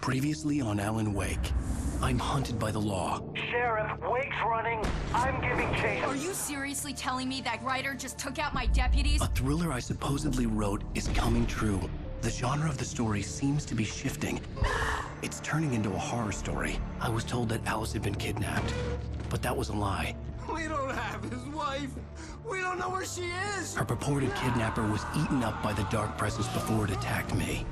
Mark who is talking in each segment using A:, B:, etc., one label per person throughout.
A: Previously on Alan Wake. I'm hunted by the law.
B: Sheriff, Wake's running. I'm giving chase.
C: Are you seriously telling me that writer just took out my deputies?
A: A thriller I supposedly wrote is coming true. The genre of the story seems to be shifting. It's turning into a horror story. I was told that Alice had been kidnapped, but that was a lie.
D: We don't have his wife. We don't know where she is.
A: Her purported kidnapper was eaten up by the dark presence before it attacked me.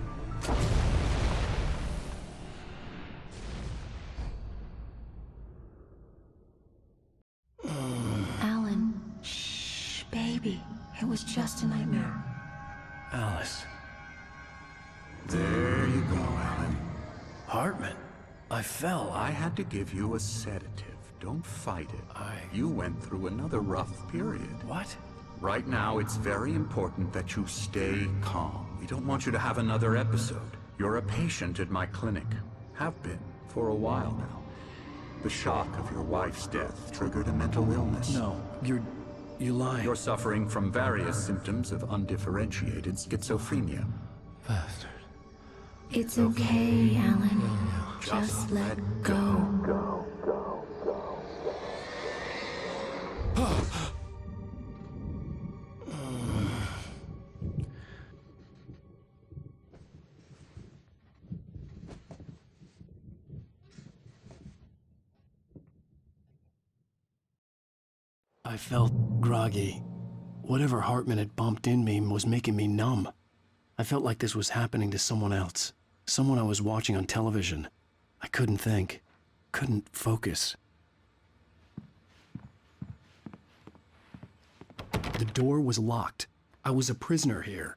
E: Alan, shh, baby. It was just a nightmare.
A: Alice.
F: There you go, Alan.
A: Hartman. I fell.
F: I had to give you a sedative. Don't fight it. You went through another rough period.
A: What?
F: Right now, it's very important that you stay calm. We don't want you to have another episode. You're a patient at my clinic. Have been for a while now. The shock of your wife's death triggered a mental illness.
A: No, you're lying.
F: You're suffering from various symptoms of undifferentiated schizophrenia.
A: Bastard.
E: It's okay, Alan. Just let go.
A: I felt groggy. Whatever Hartman had bumped in me was making me numb. I felt like this was happening to someone else. Someone I was watching on television. I couldn't think. Couldn't focus. The door was locked. I was a prisoner here.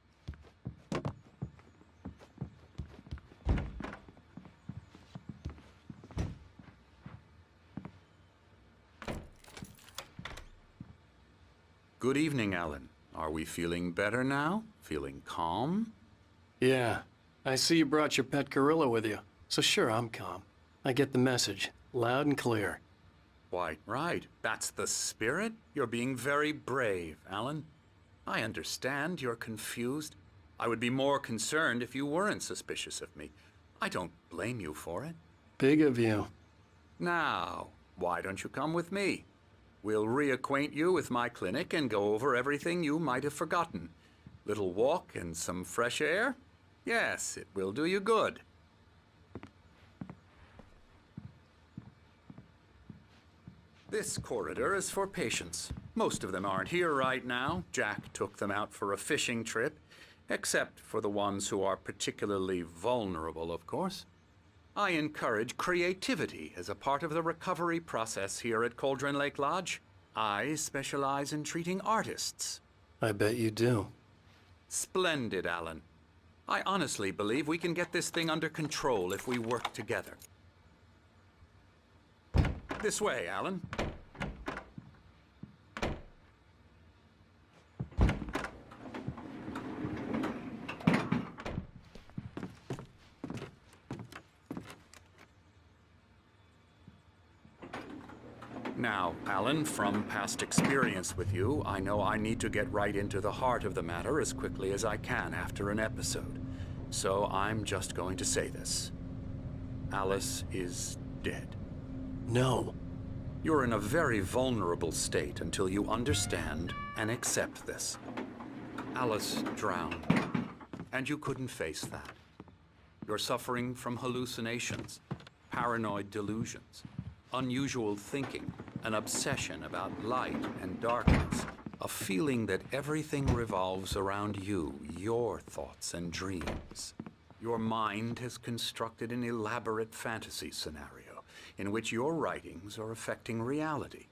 F: Good evening, Alan. Are we feeling better now? Feeling calm?
A: Yeah. I see you brought your pet gorilla with you. So sure, I'm calm. I get the message. Loud and clear.
F: Why, right. That's the spirit. You're being very brave, Alan. I understand you're confused. I would be more concerned if you weren't suspicious of me. I don't blame you for it.
A: Big of you.
F: Now, why don't you come with me? We'll reacquaint you with my clinic and go over everything you might have forgotten. Little walk and some fresh air? Yes, it will do you good. This corridor is for patients. Most of them aren't here right now. Jack took them out for a fishing trip, except for the ones who are particularly vulnerable, of course. I encourage creativity as a part of the recovery process here at Cauldron Lake Lodge. I specialize in treating artists.
A: I bet you do.
F: Splendid, Alan. I honestly believe we can get this thing under control if we work together. This way, Alan. Now, Alan, from past experience with you, I know I need to get right into the heart of the matter as quickly as I can after an episode. So I'm just going to say this. Alice is dead.
A: No.
F: You're in a very vulnerable state until you understand and accept this. Alice drowned, and you couldn't face that. You're suffering from hallucinations, paranoid delusions, unusual thinking, an obsession about light and darkness, a feeling that everything revolves around you, your thoughts and dreams. Your mind has constructed an elaborate fantasy scenario in which your writings are affecting reality.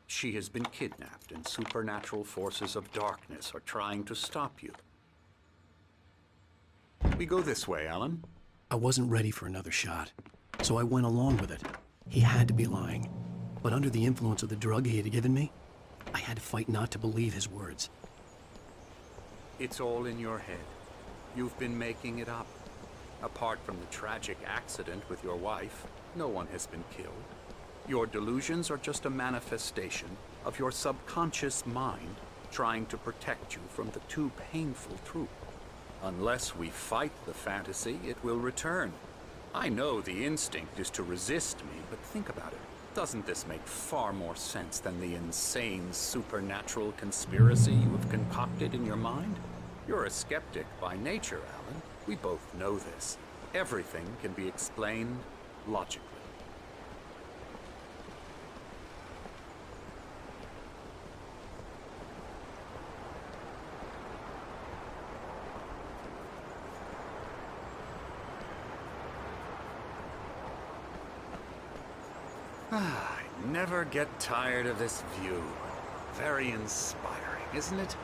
F: She has been kidnapped and supernatural forces of darkness are trying to stop you. We go this way, Alan.
A: I wasn't ready for another shot, so I went along with it. He had to be lying. But under the influence of the drug he had given me, I had to fight not to believe his words.
F: It's all in your head. You've been making it up. Apart from the tragic accident with your wife, no one has been killed. Your delusions are just a manifestation of your subconscious mind trying to protect you from the too painful truth. Unless we fight the fantasy, it will return. I know the instinct is to resist me, but think about it. Doesn't this make far more sense than the insane supernatural conspiracy you have concocted in your mind? You're a skeptic by nature, Alan. We both know this. Everything can be explained logically. I never get tired of this view. Very inspiring, isn't it?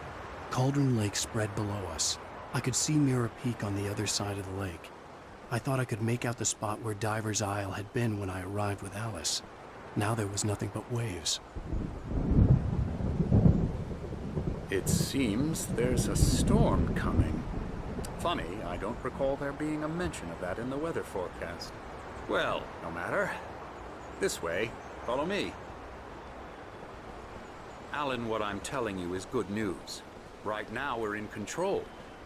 A: Cauldron Lake spread below us. I could see Mirror Peak on the other side of the lake. I thought I could make out the spot where Diver's Isle had been when I arrived with Alice. Now there was nothing but waves.
F: It seems there's a storm coming. Funny, I don't recall there being a mention of that in the weather forecast. Well, no matter. This way. Follow me. Alan, what I'm telling you is good news. Right now, we're in control.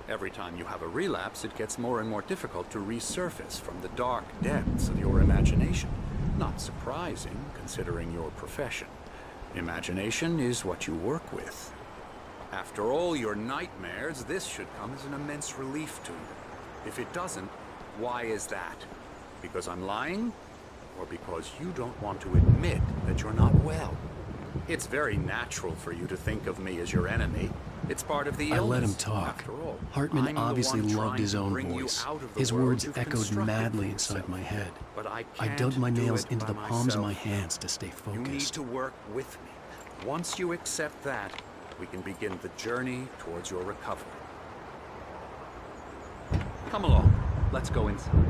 F: Every time you have a relapse, it gets more and more difficult to resurface from the dark depths of your imagination. Not surprising, considering your profession. Imagination is what you work with. After all your nightmares, this should come as an immense relief to you. If it doesn't, why is that? Because I'm lying? Or because you don't want to admit that you're not well? It's very natural for you to think of me as your enemy. It's part of the illness.
A: I let him talk.
F: After all,
A: Hartman
F: I'm the
A: obviously
F: one
A: loved
F: trying
A: his
F: to
A: own
F: bring you
A: voice.
F: out of the
A: His
F: world
A: words
F: you've
A: echoed
F: constructed
A: madly
F: for
A: inside
F: yourself.
A: my head.
F: But I
A: I
F: can't
A: dug my
F: do
A: nails
F: it
A: into
F: by
A: the palms of my
F: myself.
A: hands to stay
F: You need
A: focused.
F: to work with me. Once you accept that, we can begin the journey towards your recovery. Come along. Let's go inside.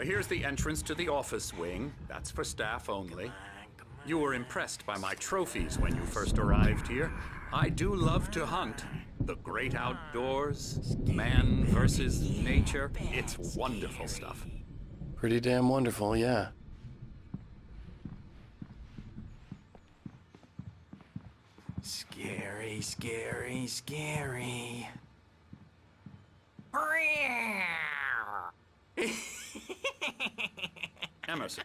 F: Here's the entrance to the office wing. That's for staff only. You were impressed by my trophies when you first arrived here. I do love to hunt. The great outdoors, man versus nature. It's wonderful stuff.
A: Pretty damn wonderful, yeah.
D: Scary, scary, scary.
F: Emerson.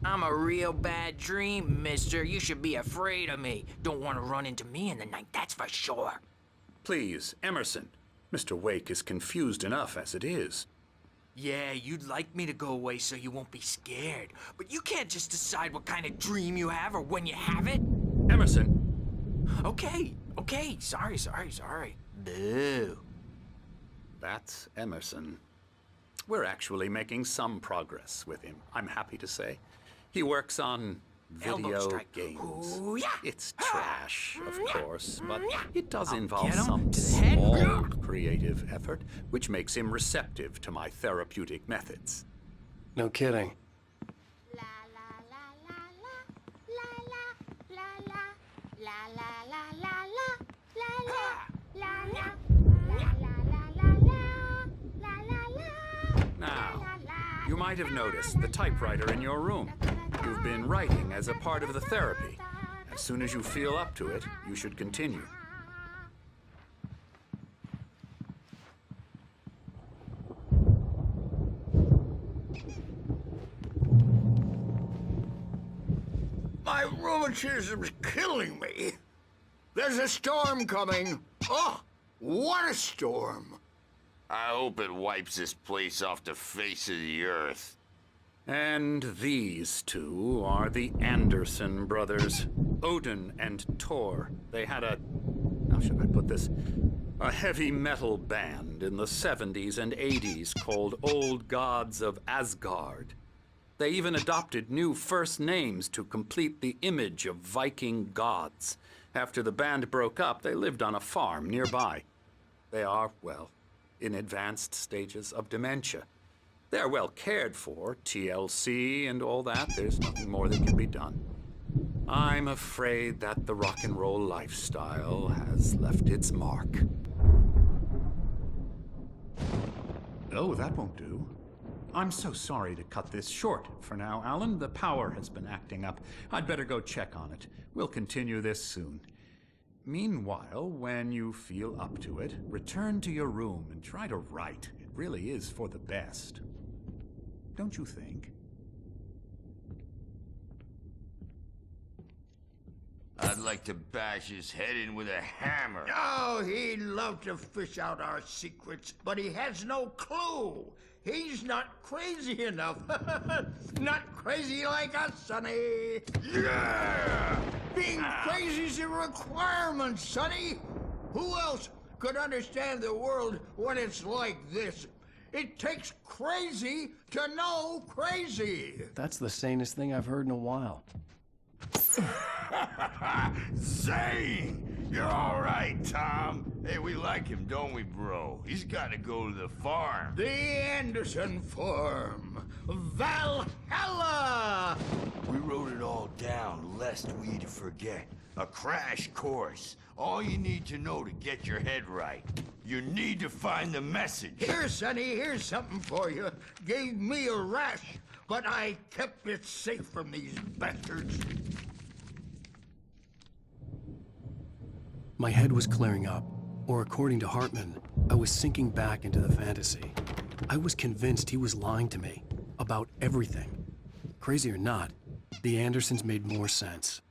G: I'm a real bad dream, mister. You should be afraid of me. Don't want to run into me in the night, that's for sure.
F: Please, Emerson. Mr. Wake is confused enough as it is.
G: Yeah, you'd like me to go away so you won't be scared. But you can't just decide what kind of dream you have or when you have it.
F: Emerson.
G: Okay, sorry. Boo.
F: That's Emerson. We're actually making some progress with him, I'm happy to say. He works on
G: Elbow
F: video
G: strike.
F: games.
G: Ooh, yeah.
F: It's trash, of course, but it does
G: I'll
F: involve
G: get him
F: some
G: to the head.
F: small creative effort, which makes him receptive to my therapeutic methods.
A: No kidding.
E: La la la la la la la la la la la la la la
F: Now, you might have noticed the typewriter in your room. You've been writing as a part of the therapy. As soon as you feel up to it, you should continue.
D: My rheumatism's killing me. There's a storm coming. Oh, what a storm.
H: I hope it wipes this place off the face of the earth.
F: And these two are the Anderson brothers, Odin and Thor. They had how should I put this? A heavy metal band in the 70s and 80s called Old Gods of Asgard. They even adopted new first names to complete the image of Viking gods. After the band broke up, they lived on a farm nearby. They are, well, in advanced stages of dementia. They're well cared for, TLC and all that. There's nothing more that can be done. I'm afraid that the rock and roll lifestyle has left its mark.
I: Oh, that won't do.
F: I'm so sorry to cut this short for now, Alan. The power has been acting up. I'd better go check on it. We'll continue this soon. Meanwhile, when you feel up to it, return to your room and try to write. It really is for the best. Don't you think?
H: I'd like to bash his head in with a hammer.
I: Oh, he'd love to fish out our secrets, but he has no clue. He's not crazy enough. Not crazy like us, Sonny.
H: Yeah!
I: Being crazy's a requirement, Sonny. Who else could understand the world when it's like this? It takes crazy to know crazy.
A: That's the sanest thing I've heard in a while.
H: Zane! You're all right, Tom. Hey, we like him, don't we, bro? He's got to go to the farm.
I: The Anderson Farm. Valhalla!
H: We wrote it all down, lest we forget. A crash course. All you need to know to get your head right. You need to find the message.
I: Here, Sonny, here's something for you. Gave me a rash, but I kept it safe from these bastards.
A: My head was clearing up, or according to Hartman, I was sinking back into the fantasy. I was convinced he was lying to me about everything. Crazy or not, the Andersons made more sense.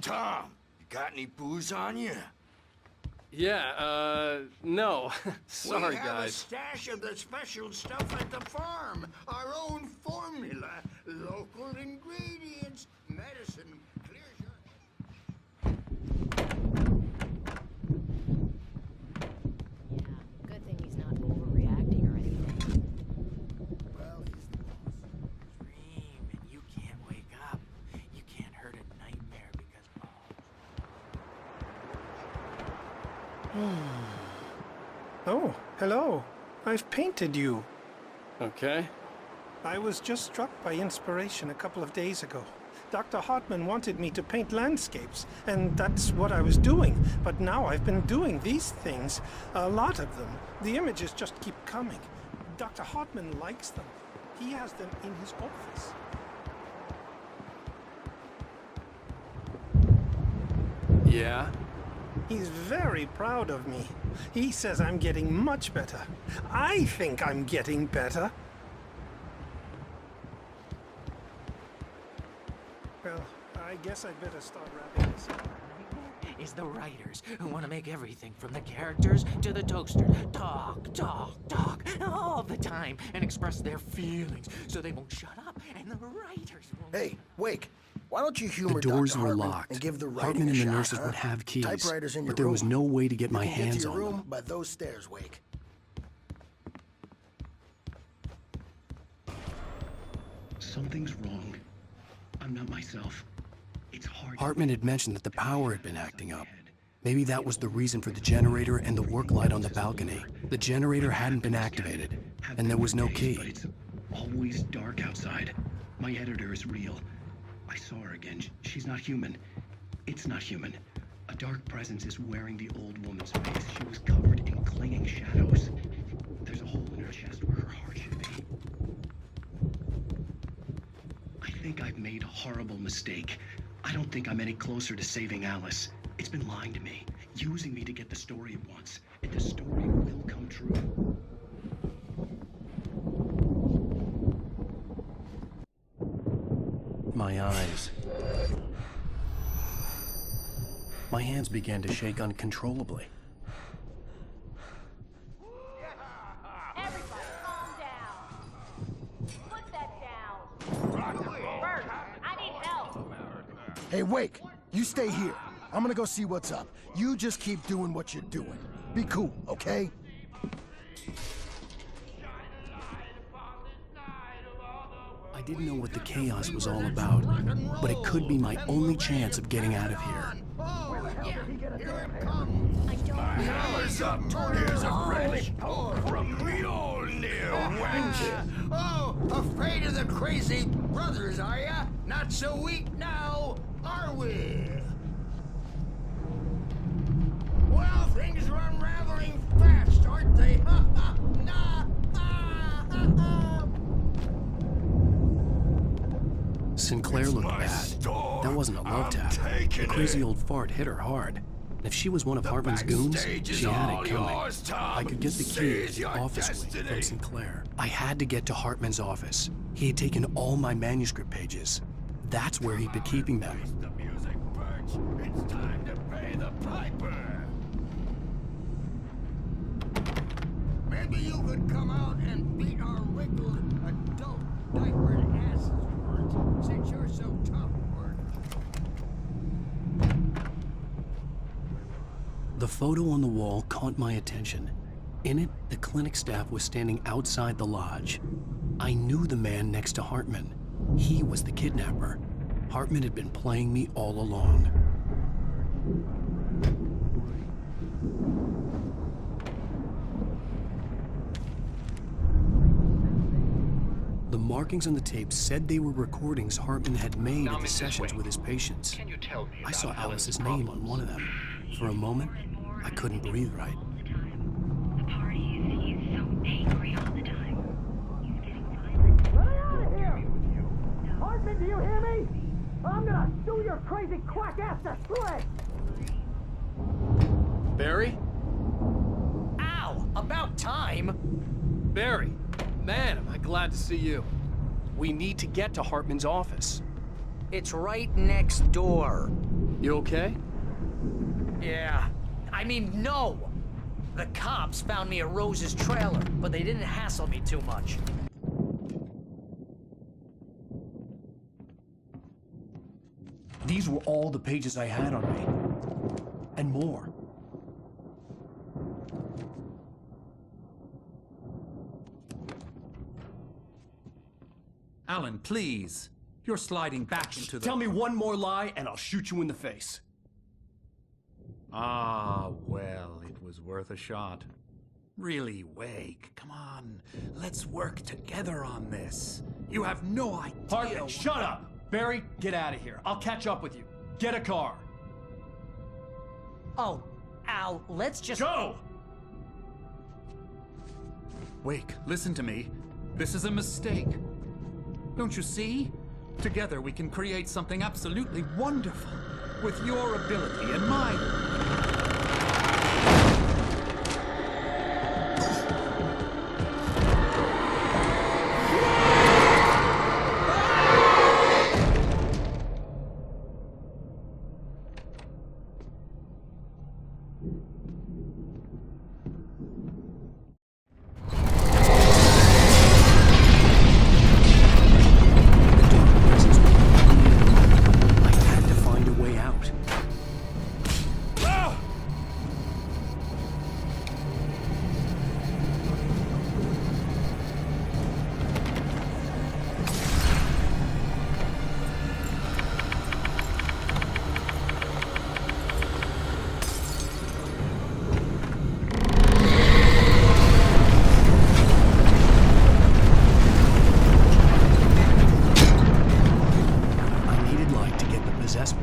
H: Tom, you got any booze on you?
A: Yeah, no. Sorry,
I: we have
A: guys.
I: a stash of the special stuff at the farm. Our own formula. Local ingredients. Medicine. Clear your...
J: Yeah, good thing he's not overreacting or anything.
I: Well, he's the boss.
G: Dream, and you can't wake up. You can't hurt a nightmare because...
K: Oh, hello. I've painted you.
A: Okay.
K: I was just struck by inspiration a couple of days ago. Dr. Hartman wanted me to paint landscapes, and that's what I was doing. But now I've been doing these things, a lot of them. The images just keep coming. Dr. Hartman likes them. He has them in his office.
A: Yeah?
K: He's very proud of me. He says I'm getting much better. I think I'm getting better. Well, I guess I'd better start wrapping this up.
G: Is the writers who want to make everything from the characters to the toaster talk, talk, talk all the time and express their feelings so they won't shut up and the writers won't...
L: Hey, Wake. Why don't you humor
A: The doors
L: Dr.
A: were
L: Hartman
A: locked.
L: and give the writing
A: Hartman
L: a
A: and the
L: shot,
A: nurses
L: huh?
A: would have keys,
L: Typewriters in your
A: but there was
L: room.
A: no way to get my
L: You can get
A: hands
L: to your
A: on
L: room
A: them.
L: by those stairs, Wake.
A: Something's wrong. I'm not myself. It's hard. Hartman had mentioned that the power had been acting up. Maybe that was the reason for the generator and the work light on the balcony. The generator hadn't been activated, and there was no key.
M: But it's always dark outside. My editor is real. I saw her again. She's not human. It's not human. A dark presence is wearing the old woman's face. She was covered in clinging shadows. There's a hole in her chest where her heart should be. I think I've made a horrible mistake. I don't think I'm any closer to saving Alice. It's been lying to me, using me to get the story it wants, and the story will come true.
A: My eyes. My hands began to shake uncontrollably.
E: Everybody, calm down. Put that down. Bert, I need help.
L: Hey, Wake. You stay here. I'm gonna go see what's up. You just keep doing what you're doing. Be cool, okay?
A: I didn't know what the chaos was all about, but it could be my only chance of getting out of here.
I: Oh, yeah, here it comes.
J: I don't
H: Alice up! Here's a friendly poke from the old near wench.
I: Oh, afraid of the crazy brothers, are ya? Not so weak now, are we? Well, things are unraveling fast, aren't they? Ha ha! Nah! Ha ha ha!
A: Sinclair looked bad. That wasn't a love tap. The crazy old fart hit her hard. And if she was one of Hartman's goons, she had it coming. I could get the key to the office wing from Sinclair. I had to get to Hartman's office. He had taken all my manuscript pages. That's where he'd been keeping them.
H: The music, Birch. It's time to pay the piper.
I: Maybe you could come out and beat our wrinkled adult diapered asses once, since you're so tough, Bert.
A: The photo on the wall caught my attention. In it, the clinic staff was standing outside the lodge. I knew the man next to Hartman. He was the kidnapper. Hartman had been playing me all along. The markings on the tape said they were recordings Hartman had made at the sessions with his patients. I saw Alice's name on one of them. For a moment, I couldn't breathe right.
E: The parties, he's so angry all the time. He's getting
B: Let
E: violent.
B: me out of here! Hartman, do you hear me? I'm gonna sue your crazy quack ass to shreds!
A: Barry?
G: Ow! About time!
A: Barry! Man, am I glad to see you. We need to get to Hartman's office.
G: It's right next door.
A: You okay?
G: Yeah. I mean, no! The cops found me at Rose's trailer, but they didn't hassle me too much.
A: These were all the pages I had on me. And more.
F: Alan, please. You're sliding back into the...
A: Tell me one more lie and I'll shoot you in the face.
F: Ah, well, it was worth a shot. Really, Wake, come on. Let's work together on this. You have no idea...
A: Hartman, shut up! Barry, get out of here. I'll catch up with you. Get a car.
G: Oh, Al, let's just...
A: Go!
F: Wake, listen to me. This is a mistake. Don't you see? Together we can create something absolutely wonderful. With your ability and mine.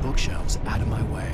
F: Bookshelves out of my way.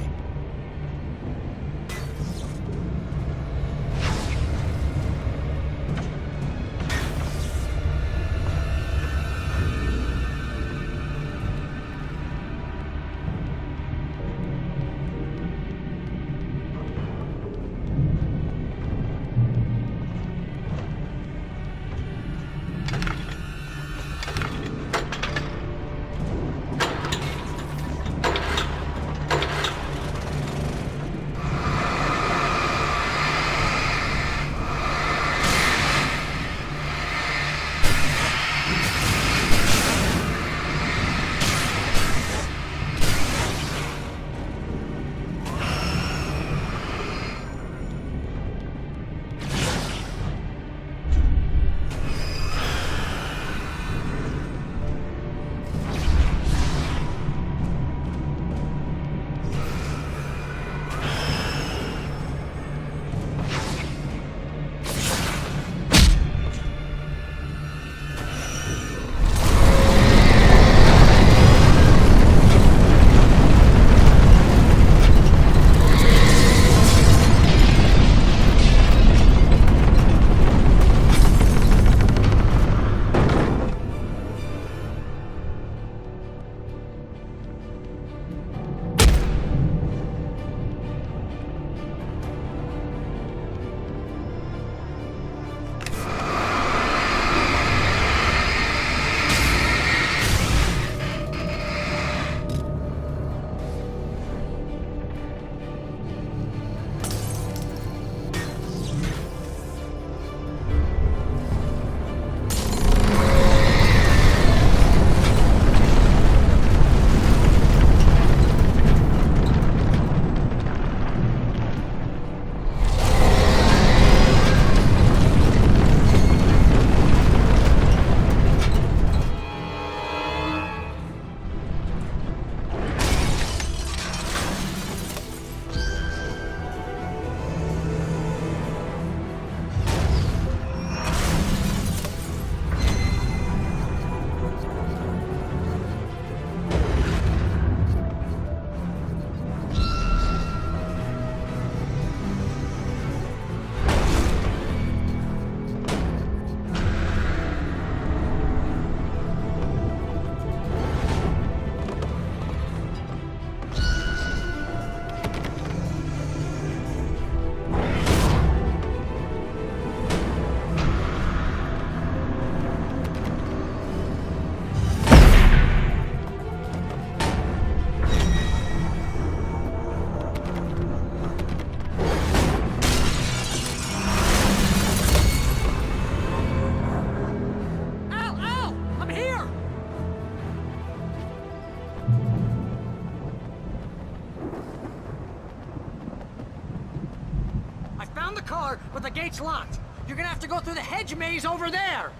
B: car, but the gate's locked. You're gonna have to go through the hedge maze over there.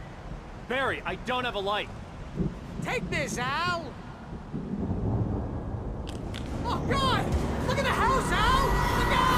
N: Barry, I don't have a light.
B: Take this, Al. Oh, God! Look at the house, Al! Look out!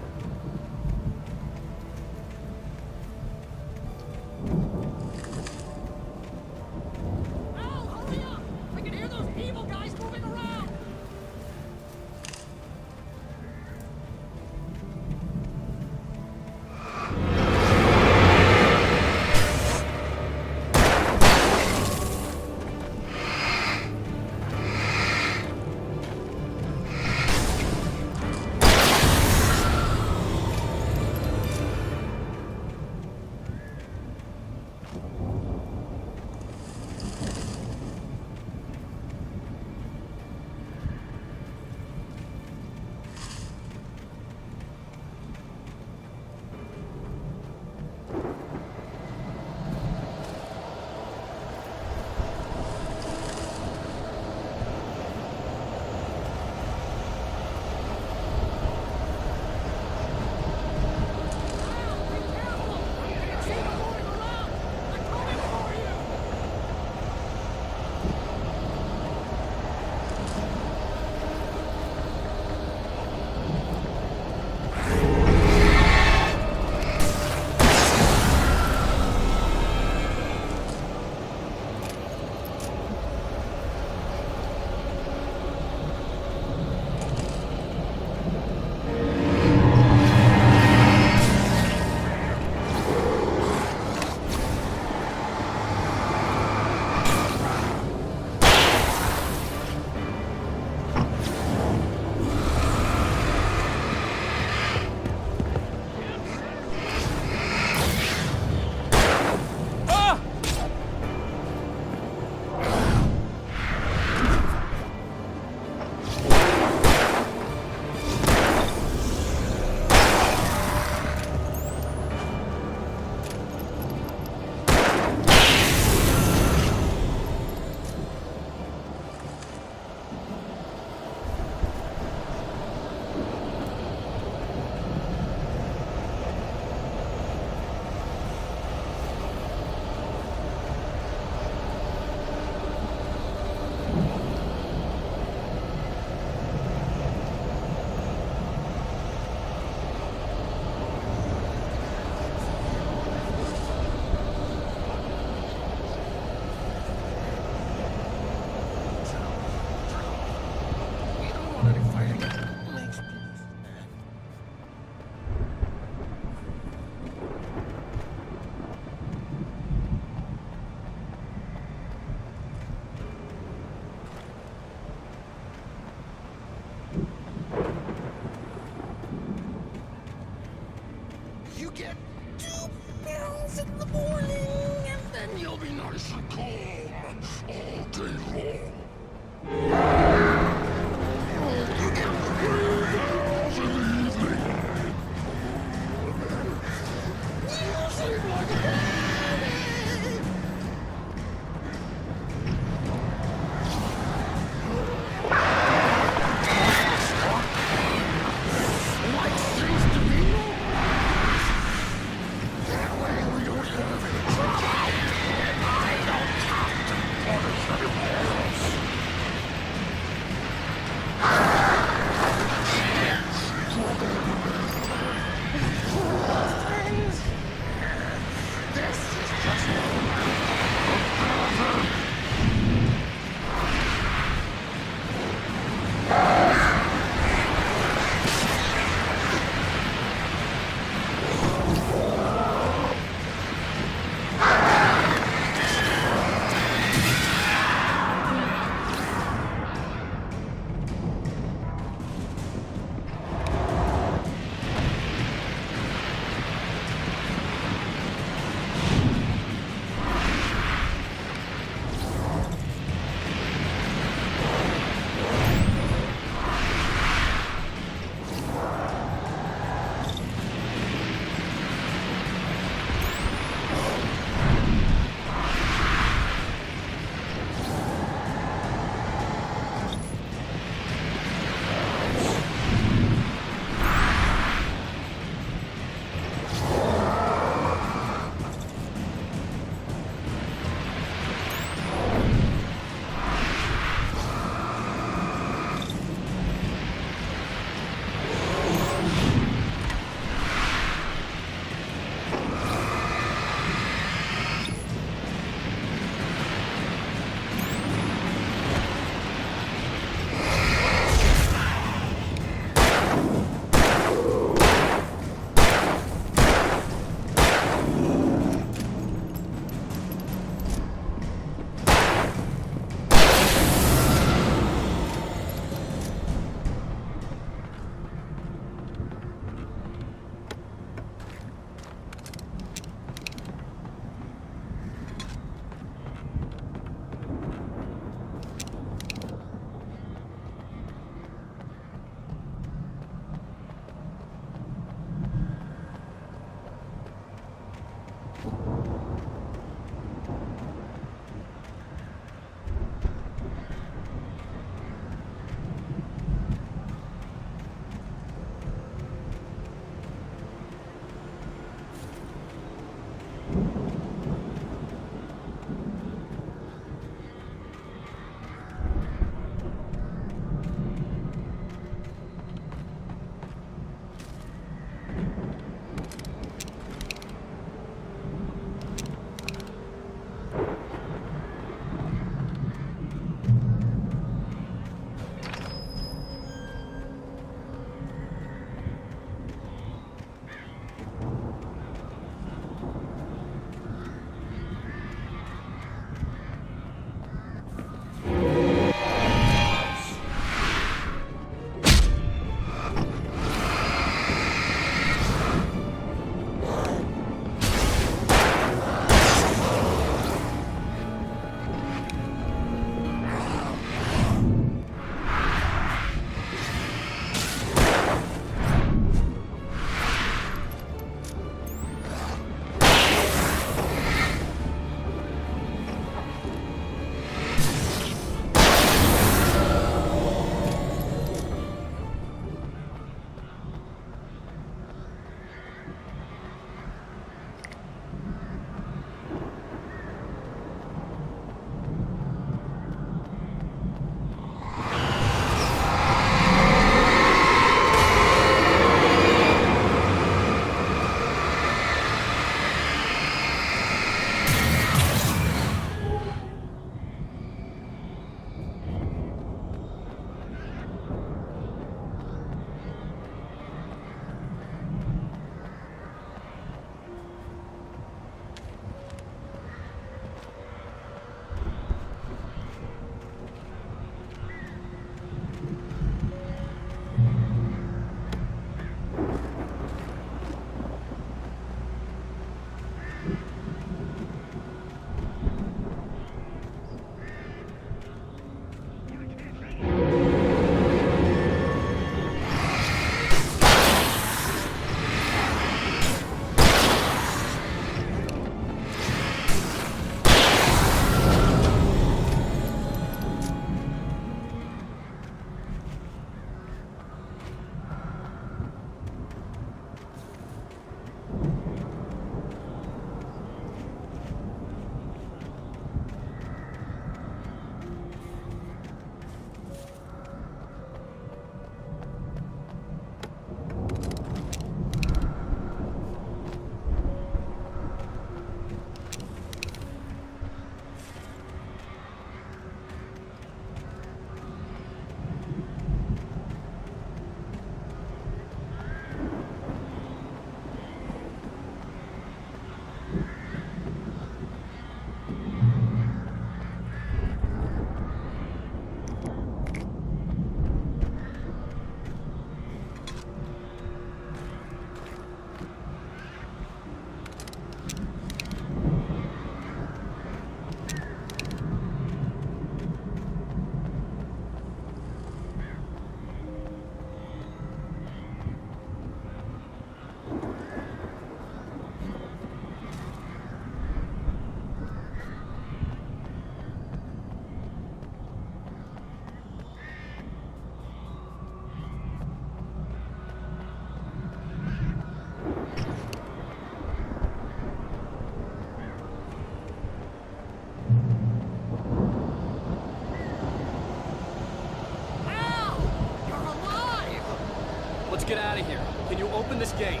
N: Let's get out of here. Can you open this gate?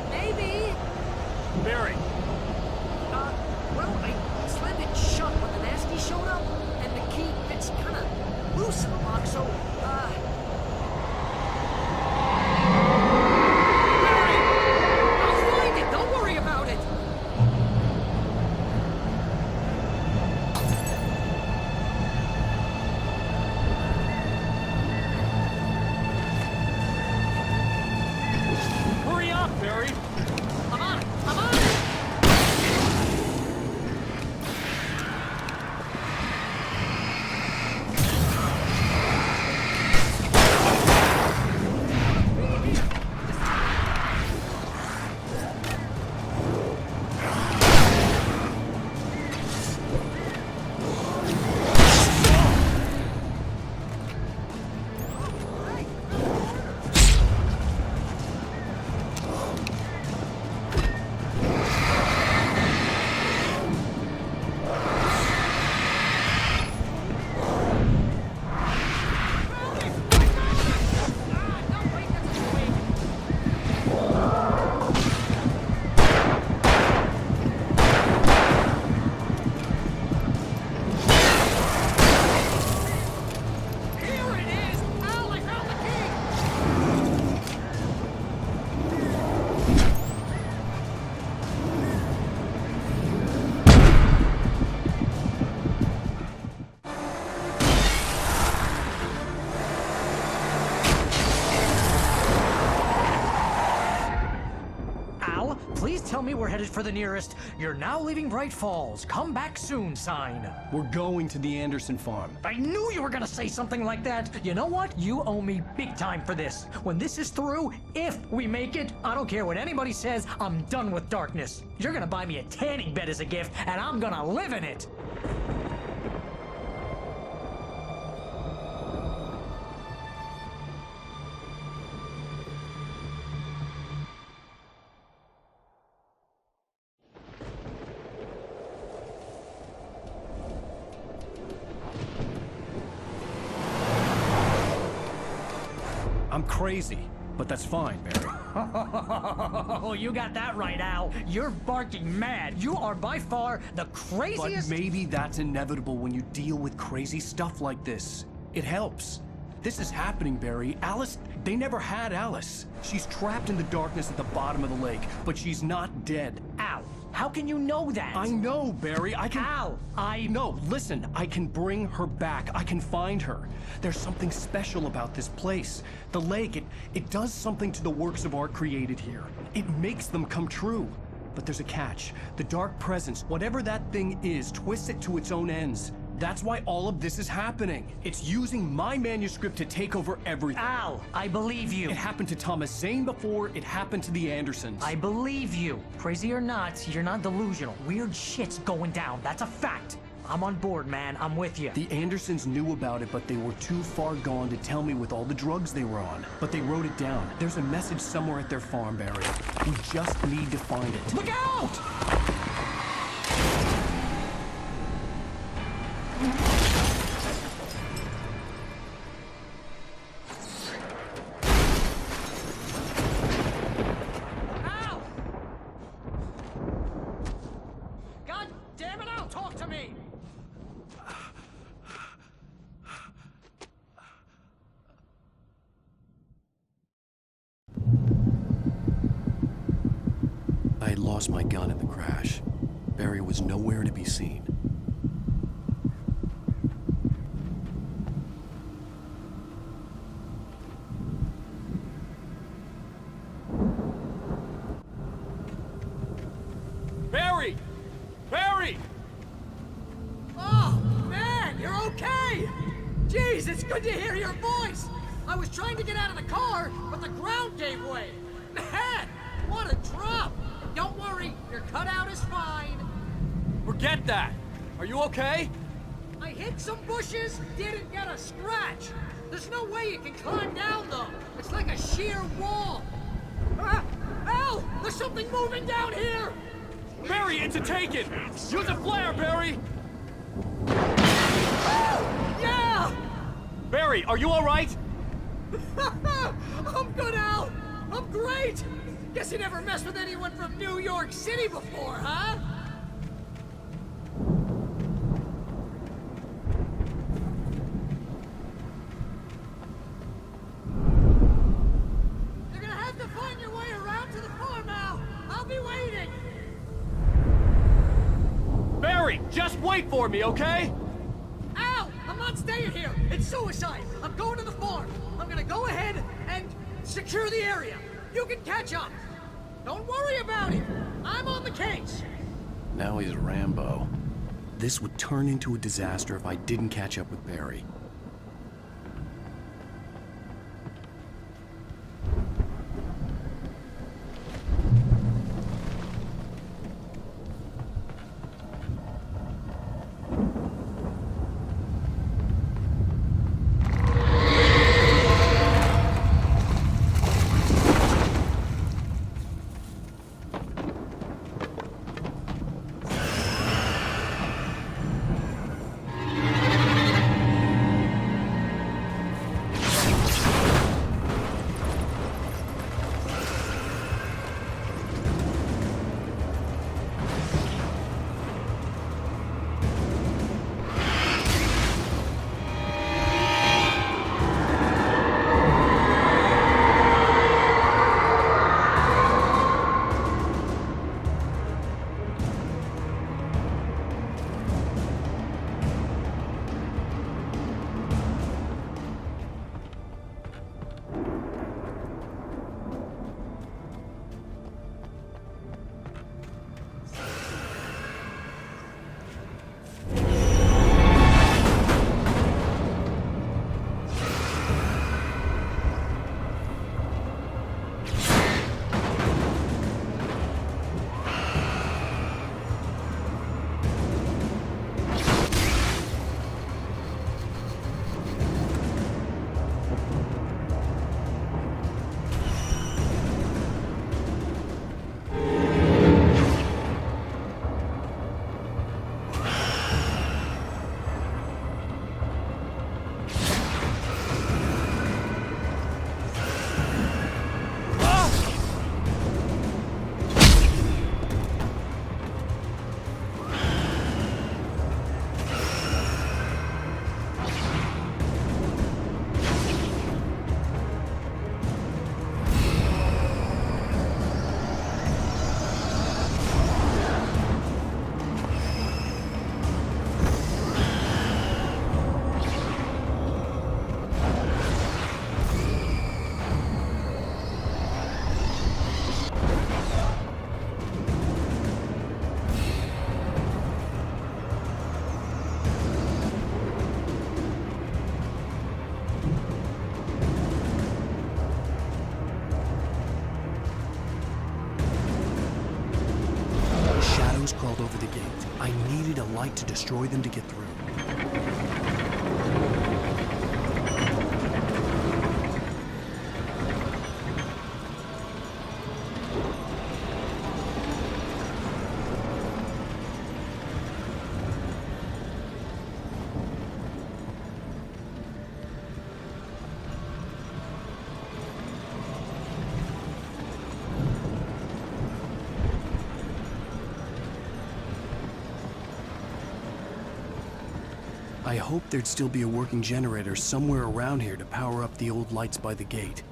G: Maybe.
N: Barry!
G: Well, I slammed it shut when the nasty showed up, and the key fits kind of loose in the lock, so, Barry! I'll find it! Don't worry about it!
N: Hurry up, Barry!
G: I'm on it! I'm on it! Please tell me we're headed for the nearest "You're now leaving Bright Falls. Come back soon" sign.
A: We're going to the Anderson farm.
G: I knew you were gonna say something like that. You know what? You owe me big time for this. When this is through, if we make it, I don't care what anybody says, I'm done with darkness. You're gonna buy me a tanning bed as a gift, and I'm gonna live in it.
A: I'm crazy, but that's fine, Barry.
G: Oh, you got that right, Al. You're barking mad. You are by far the craziest...
A: But maybe that's inevitable when you deal with crazy stuff like this. It helps. This is happening, Barry. Alice, they never had Alice. She's trapped in the darkness at the bottom of the lake, but she's not dead.
G: Al, how can you know that?
A: I know, Barry. I can...
G: Al,
A: No, listen. I can bring her back. I can find her. There's something special about this place. The lake, it does something to the works of art created here. It makes them come true. But there's a catch. The dark presence, whatever that thing is, twists it to its own ends. That's why all of this is happening. It's using my manuscript to take over everything.
G: Al, I believe you.
A: It happened to Thomas Zane before, it happened to the Andersons.
G: I believe you. Crazy or not, you're not delusional. Weird shit's going down. That's a fact. I'm on board, man. I'm with you.
A: The Andersons knew about it, but they were too far gone to tell me with all the drugs they were on. But they wrote it down. There's a message somewhere at their farm, Barry. We just need to find it.
G: Look out! Al! God damn it, Al! Talk to me!
A: I had lost my gun in the crash. Barry was nowhere to be seen.
N: Barry! Barry!
G: Oh, man, you're okay! Jeez, it's good to hear your voice! I was trying to get out of the car, but the ground gave way.
B: Man, what a drop! Don't worry, your cutout is fine.
N: Forget that. Are you okay?
B: I hit some bushes, didn't get a scratch. There's no way you can climb down, though. It's like a sheer wall. Al! There's something moving down here!
N: Barry, it's a taken! Use a flare, Barry!
B: Yeah!
N: Barry, are you alright?
B: I'm good, Al! I'm great! Guess you never messed with anyone from New York City before, huh? You're gonna have to find your way around to the farm, Al! I'll be waiting!
N: Barry, just wait for me, okay?
B: Al! I'm not staying here! It's suicide! I'm going to the farm! I'm gonna go ahead and secure the area! You can catch up! Don't worry about it! I'm on the case!
A: Now he's Rambo. This would turn into a disaster if I didn't catch up with Barry. Crawled over the gate. I needed a light to destroy them to get through. I hoped there'd still be a working generator somewhere around here to power up the old lights by the gate.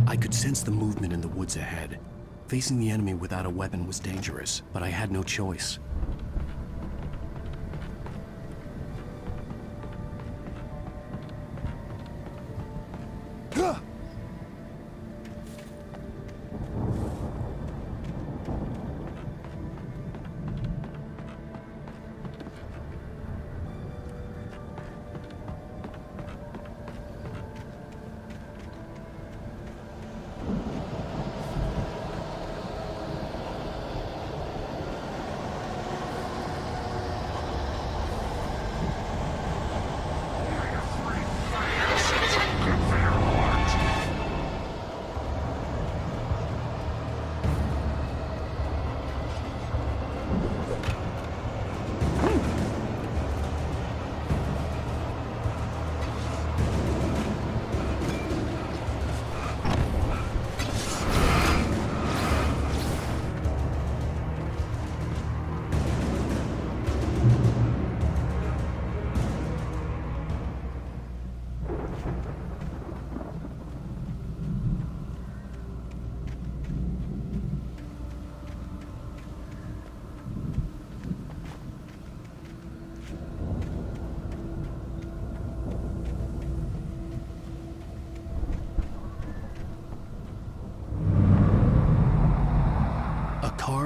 A: I could sense the movement in the woods ahead. Facing the enemy without a weapon was dangerous, but I had no choice.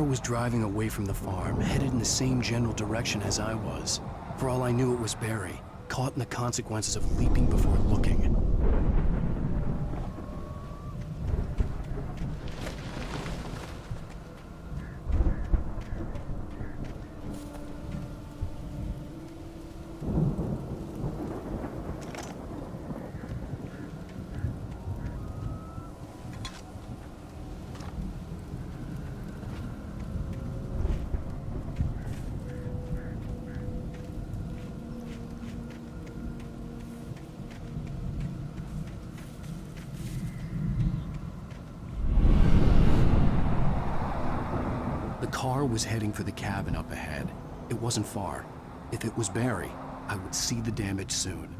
A: Was driving away from the farm, headed in the same general direction as I was. For all I knew, it was Barry, caught in the consequences of leaping before looking. The car was heading for the cabin up ahead. It wasn't far. If it was Barry, I would see the damage soon.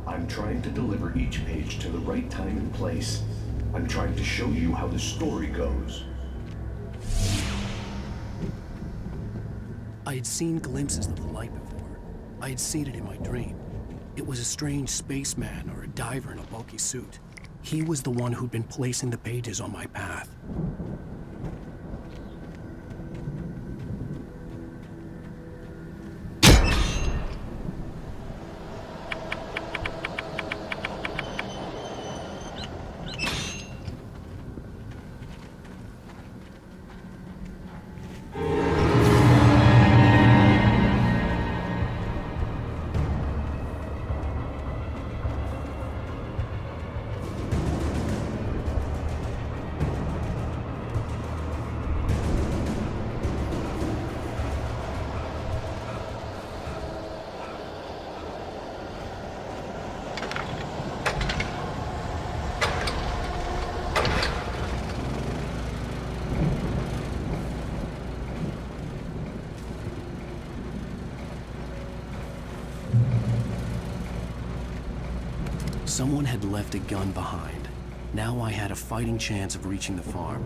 M: I'm trying to deliver each page to the right time and place. I'm trying to show you how the story goes.
A: I had seen glimpses of the light before. I had seen it in my dream. It was a strange spaceman or a diver in a bulky suit. He was the one who'd been placing the pages on my path. Someone had left a gun behind. Now I had a fighting chance of reaching the farm.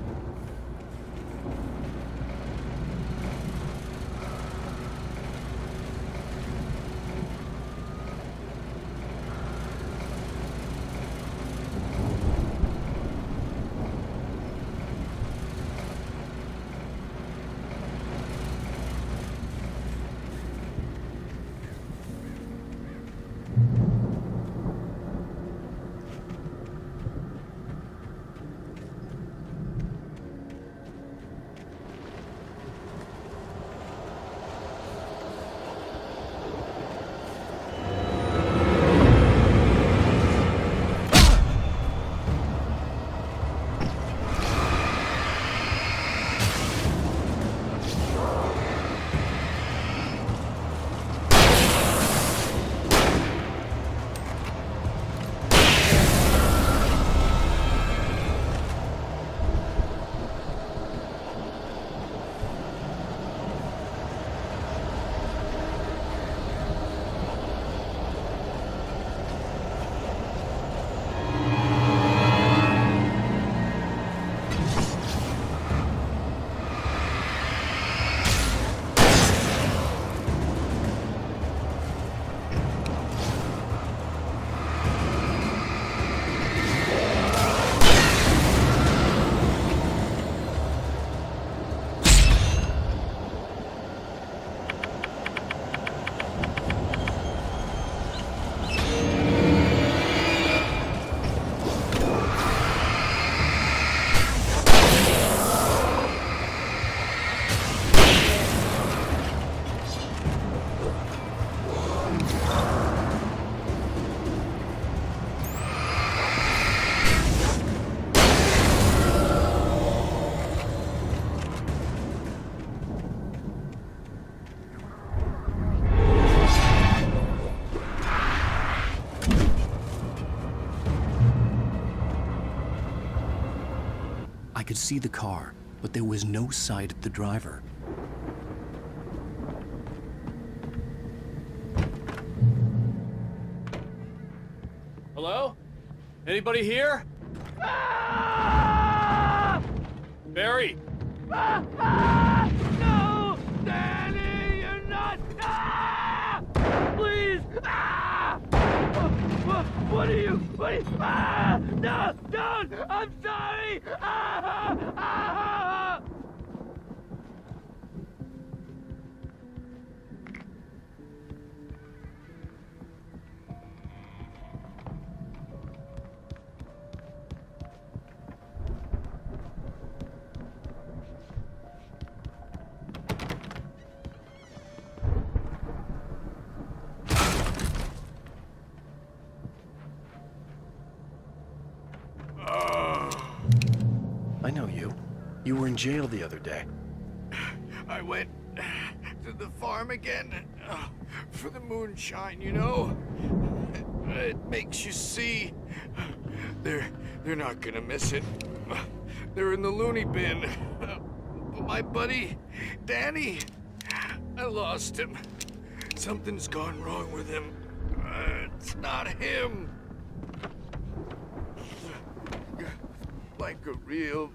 A: I could see the car, but there was no sight of the driver.
N: Hello? Anybody here? Barry!
O: No! Danny, you're not! Please! What are you? No! Don't! I'm sorry!
A: I know you. You were in jail the other day.
I: I went to the farm again for the moonshine, you know? It makes you see. They're not gonna miss it. They're in the loony bin. But my buddy, Danny, I lost him. Something's gone wrong with him. It's not him. Like a real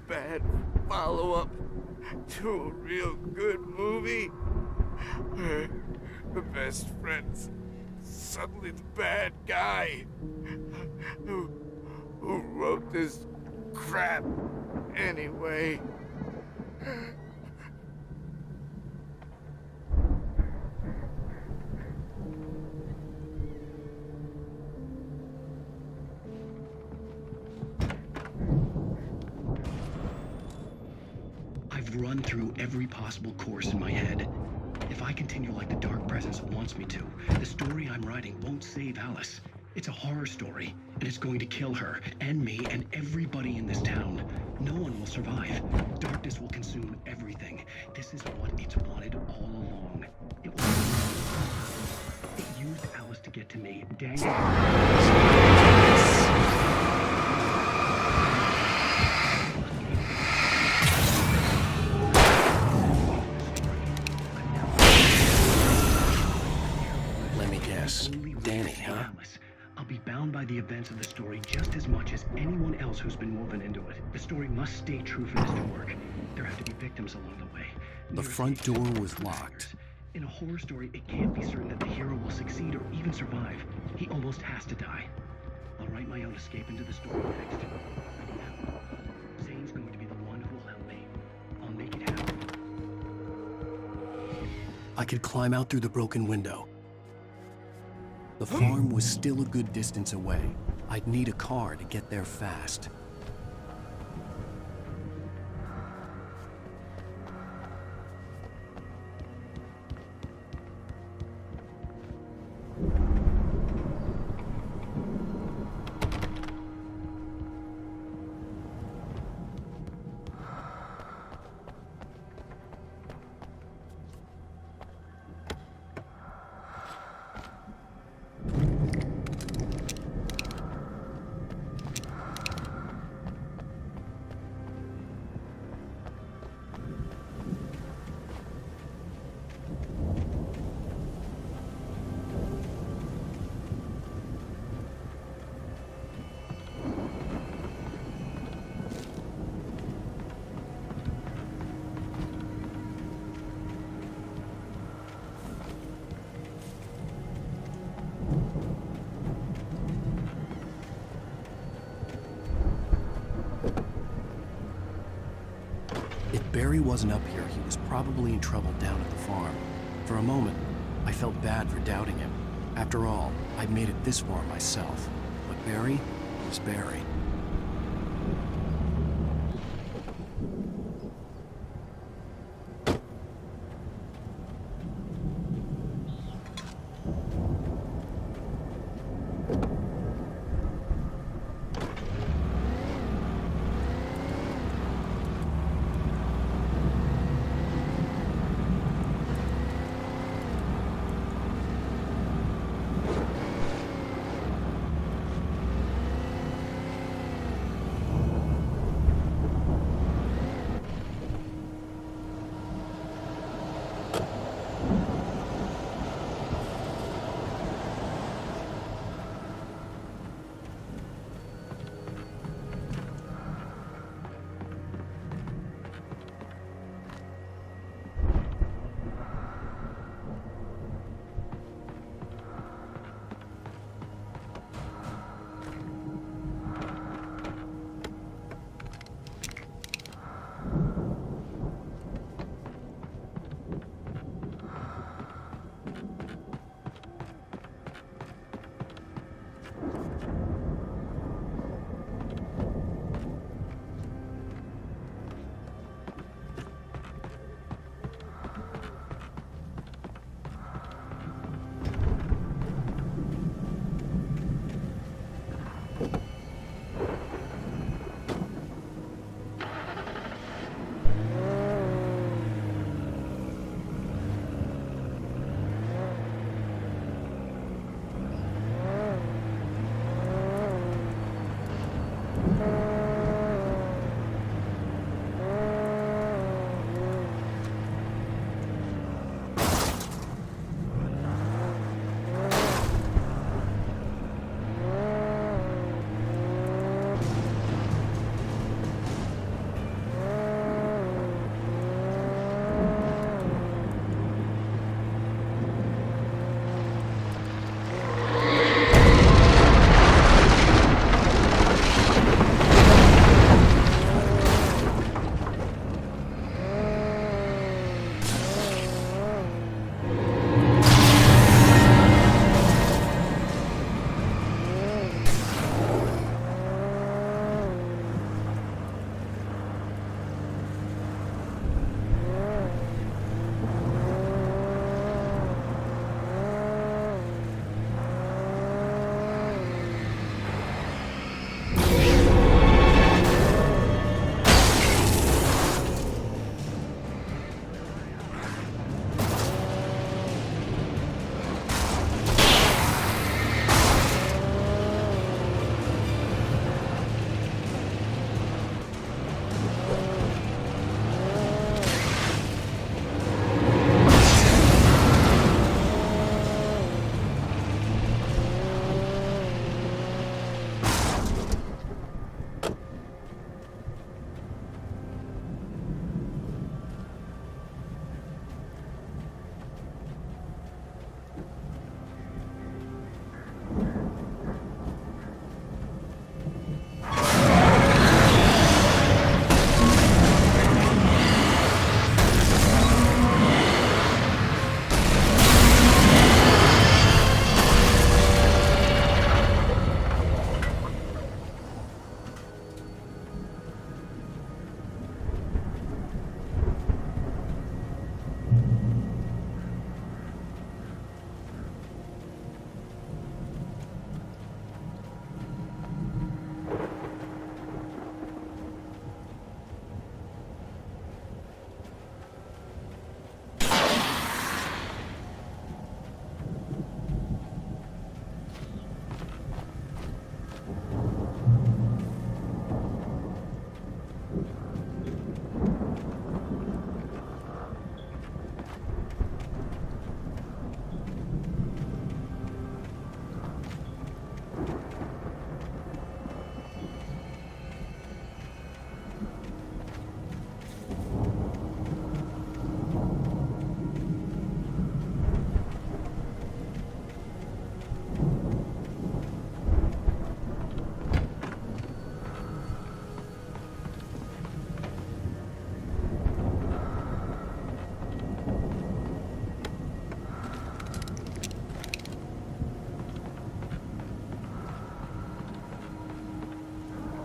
I: bad follow-up to a real good movie. The best friend's suddenly the bad guy who wrote this crap anyway.
M: I've run through every possible course in my head. If I continue like the Dark Presence wants me to, the story I'm writing won't save Alice. It's a horror story, and it's going to kill her, and me, and everybody in this town. No one will survive. Darkness will consume everything. This is what it's wanted all along. It used Alice to get to me. Dang
A: Let me guess. Danny, huh?
M: I'll be bound by the events of the story just as much as anyone else who's been woven into it. The story must stay true for this to work. There have to be victims along the way.
A: The front door was locked.
M: In a horror story, it can't be certain that the hero will succeed or even survive. He almost has to die. I'll write my own escape into the story next. Zane's going to be the one who will help me. I'll make it happen.
A: I could climb out through the broken window. The farm was still a good distance away. I'd need a car to get there fast. If Barry wasn't up here, he was probably in trouble down at the farm. For a moment, I felt bad for doubting him. After all, I'd made it this far myself. But Barry was Barry.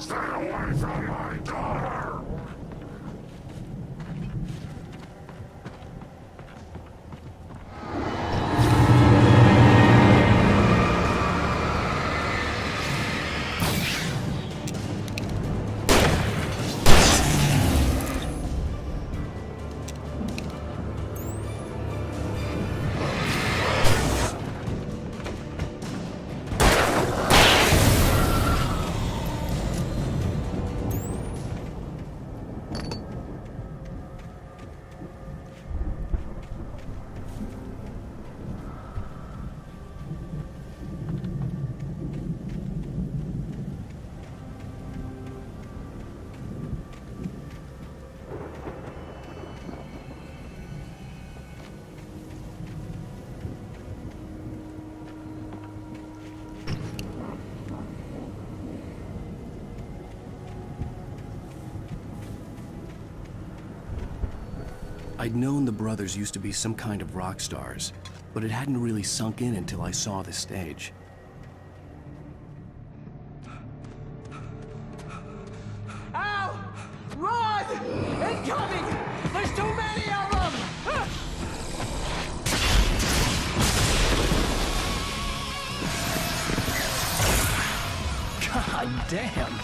P: Stay away from my daughter!
A: I'd known the brothers used to be some kind of rock stars, but it hadn't really sunk in until I saw the stage.
B: Ow! Run! Incoming! There's too many of them!
A: God damn!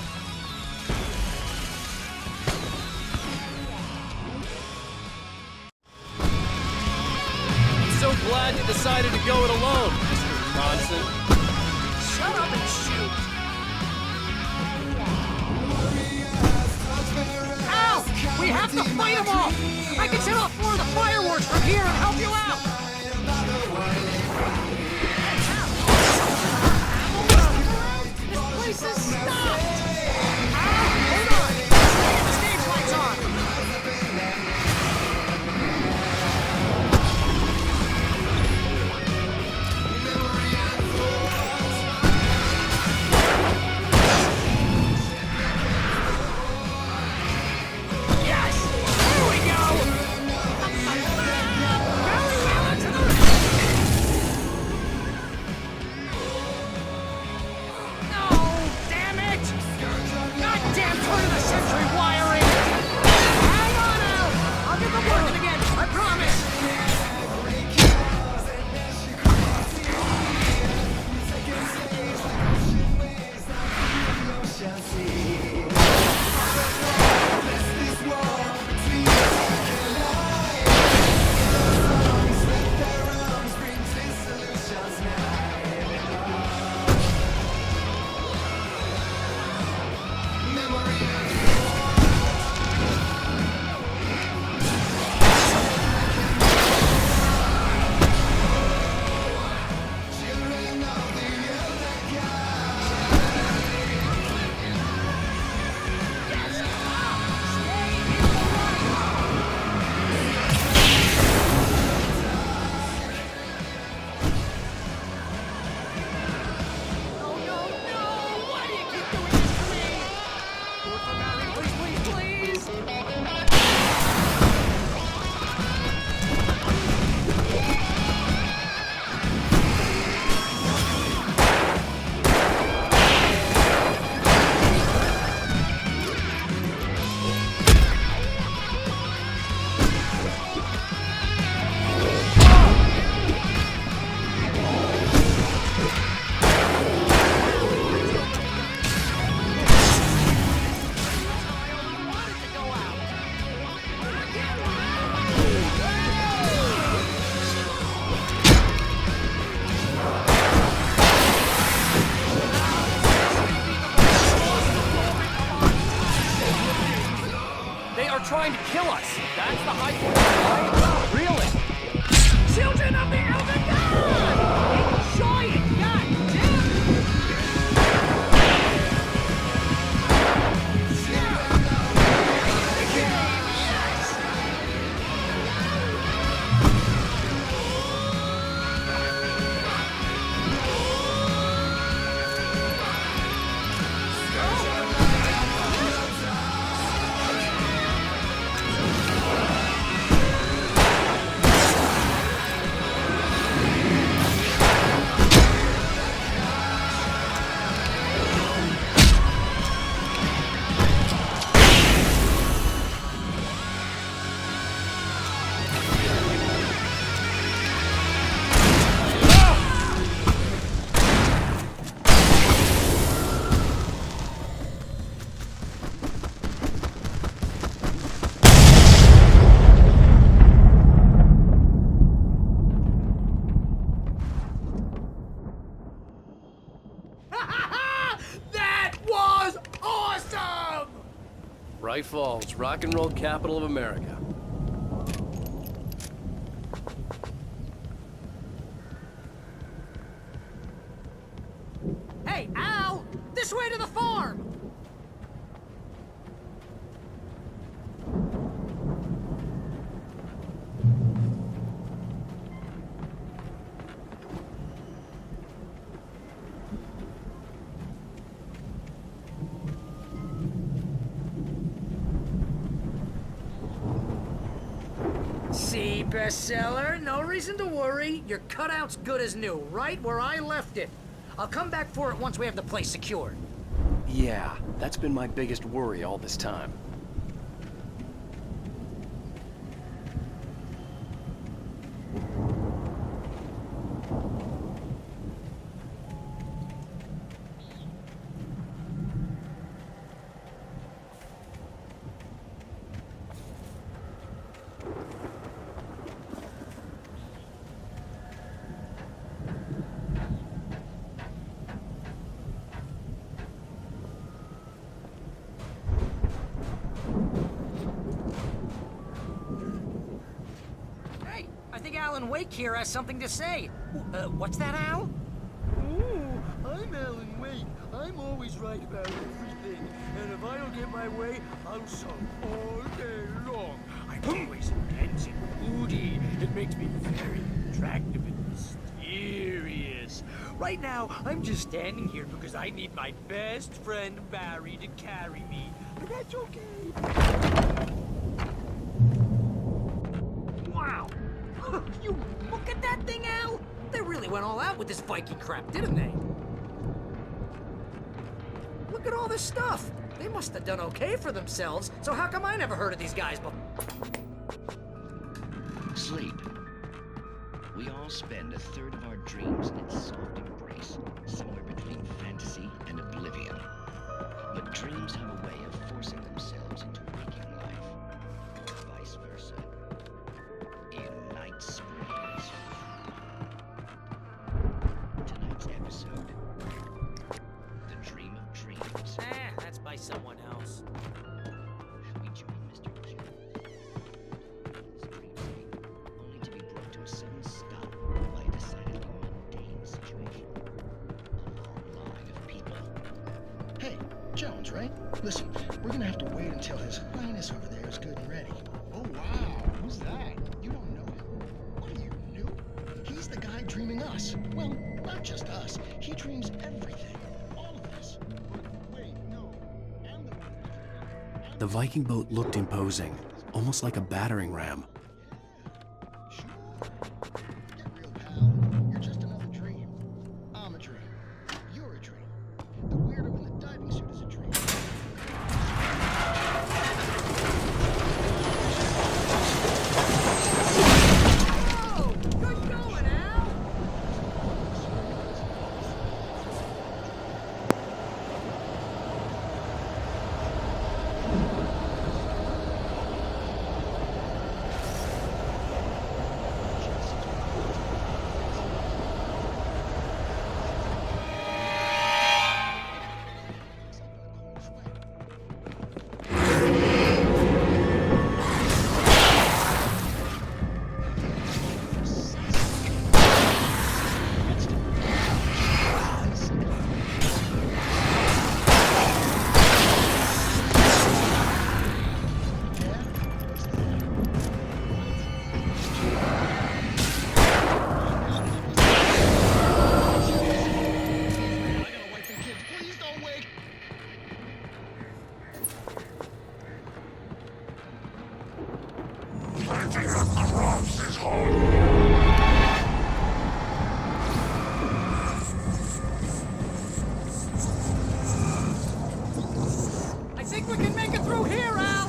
N: So glad you decided to go it alone, Mr. Bronson.
B: Shut up and shoot! Ow! We have to fight them all! I can set off more of the fireworks from here and help you out! This place is stopped! Hold on! Get the stage lights on! Yes! There we go! Very well into the... No! Damn it! Goddamn turn-of-the-century wiring! Hang on out! I'll get them working again, I promise!
N: Trying to kill us. That's the high point, right? Really?
B: Children of the Elder God! Enjoy it, God damn!
N: White Falls, rock and roll capital of America.
B: Hey, Al! This way to the farm! See, bestseller? No reason to worry. Your cutout's good as new, right where I left it. I'll come back for it once we have the place secured.
A: Yeah, that's been my biggest worry all this time.
B: I think Alan Wake here has something to say. What's that, Al?
O: Ooh, I'm Alan Wake. I'm always right about everything. And if I don't get my way, I'll solve all day long. I'm always intense and moody. It makes me very attractive and mysterious. Right now, I'm just standing here because I need my best friend Barry to carry me. But that's okay.
B: Wow! You look at that thing, Al! They really went all out with this Viking crap, didn't they? Look at all this stuff! They must have done okay for themselves, so how come I never heard of these guys before?
Q: Sleep. We all spend a third of our dreams in its soft embrace, somewhere between fantasy and oblivion. But dreams have a way of forcing themselves into waking life. Vice versa. In Night Springs. Tonight's episode. The Dream of Dreams.
B: That's by someone else.
Q: Should we join Mr. Jones? His dream state, only to be brought to a sudden stop by a decidedly mundane situation. A long line of people.
L: Hey, Jones, right? Listen, we're gonna have to wait until His Highness over there is good and ready. Oh, wow. Who's that? You don't know him. What are you, new? He's the guy dreaming us. Well, not just us. He dreams everything. All of us. Wait, no. I'm the one.
A: The Viking boat looked imposing, almost like a battering ram.
L: Get real, pal. You're just another dream. I'm a dream. You're a dream. The weirdo in the diving suit is a dream.
B: Oh! Good going, Al!
P: Plenty of crops is home.
B: I think we can make it through here, Al!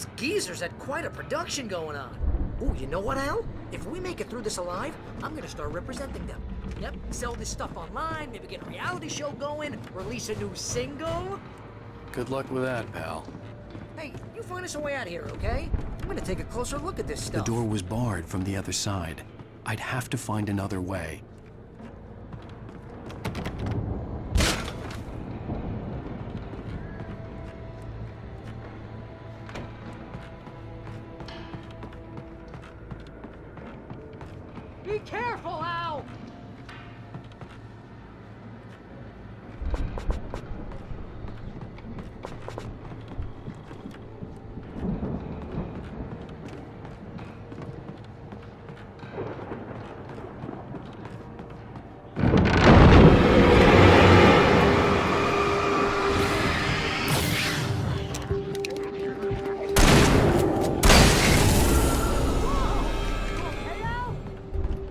B: Those geezers had quite a production going on. Ooh, you know what, Al? If we make it through this alive, I'm gonna start representing them. Yep, sell this stuff online, maybe get a reality show going, release a new single.
A: Good luck with that, pal.
B: Hey, you find us a way out of here, okay? I'm gonna take a closer look at this
A: The
B: stuff.
A: door was barred from the other side. I'd have to find another way.
B: Be careful, Al!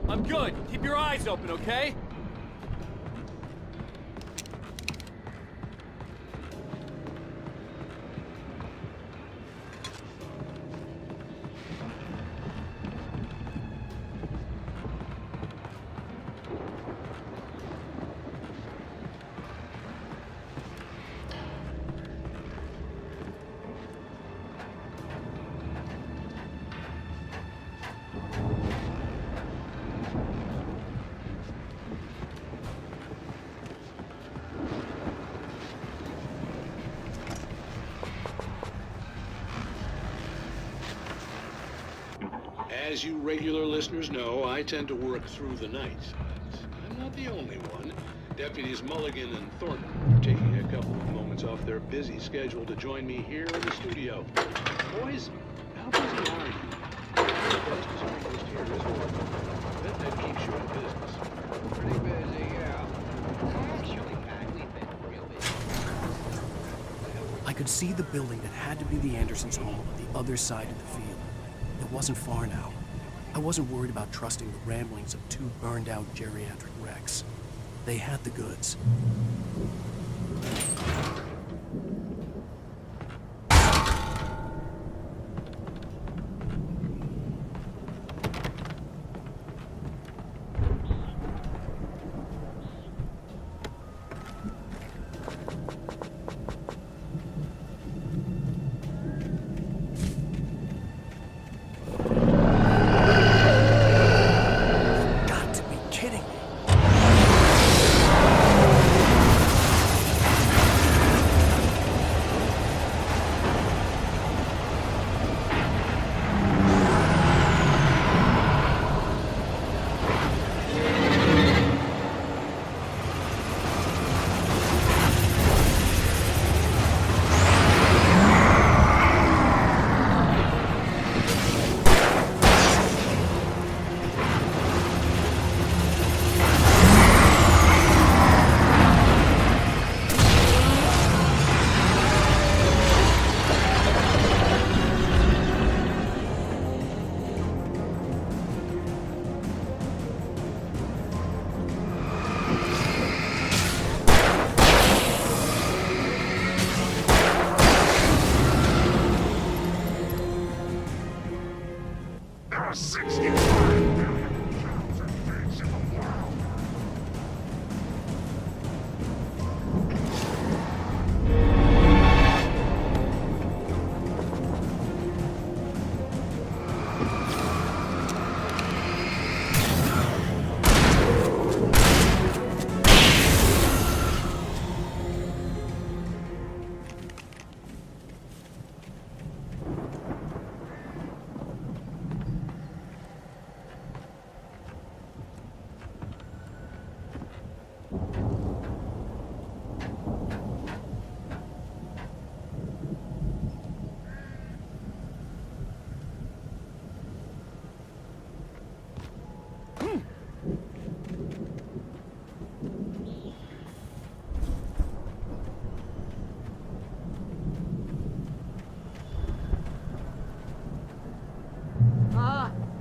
N: I'm good. Keep your eyes open, okay?
R: As you regular listeners know, I tend to work through the night. But I'm not the only one. Deputies Mulligan and Thornton are taking a couple of moments off their busy schedule to join me here in the studio. Boys, how busy are you? The best is almost here, isn't it? I bet that keeps you in business.
Q: Pretty busy, yeah. Actually, Pat, we've been real busy.
A: I could see the building that had to be the Andersons' home on the other side of the field. It wasn't far now. I wasn't worried about trusting the ramblings of two burned-out geriatric wrecks. They had the goods.
P: are 65 billion cows and pigs in the world.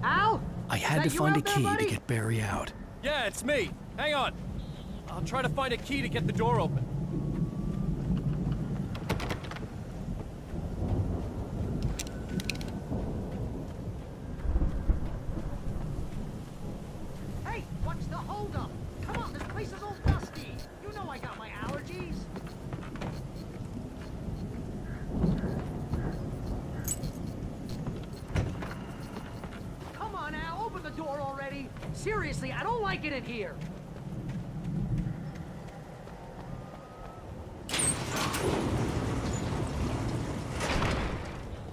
B: Al?
A: I had to find a key to get Barry out.
N: Yeah, it's me. Hang on. I'll try to find a key to get the door open.
B: What's the holdup? Come on, this place is all dusty. You know I got my allergies. Come on, Al, open the door already. Seriously, I don't like it in here.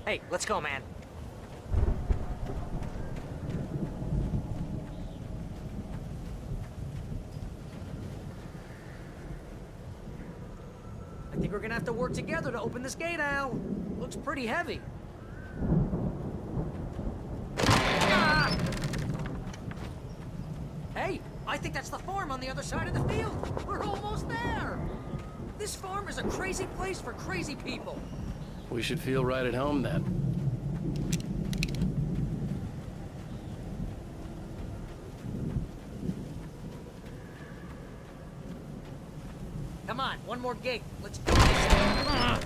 B: Hey, let's go, man. I think we're gonna have to work together to open this gate, Al. Looks pretty heavy. Ah! Hey, I think that's the farm on the other side of the field. We're almost there. This farm is a crazy place for crazy people.
A: We should feel right at home then.
B: Come on, one more gate. Let's do this. Ah!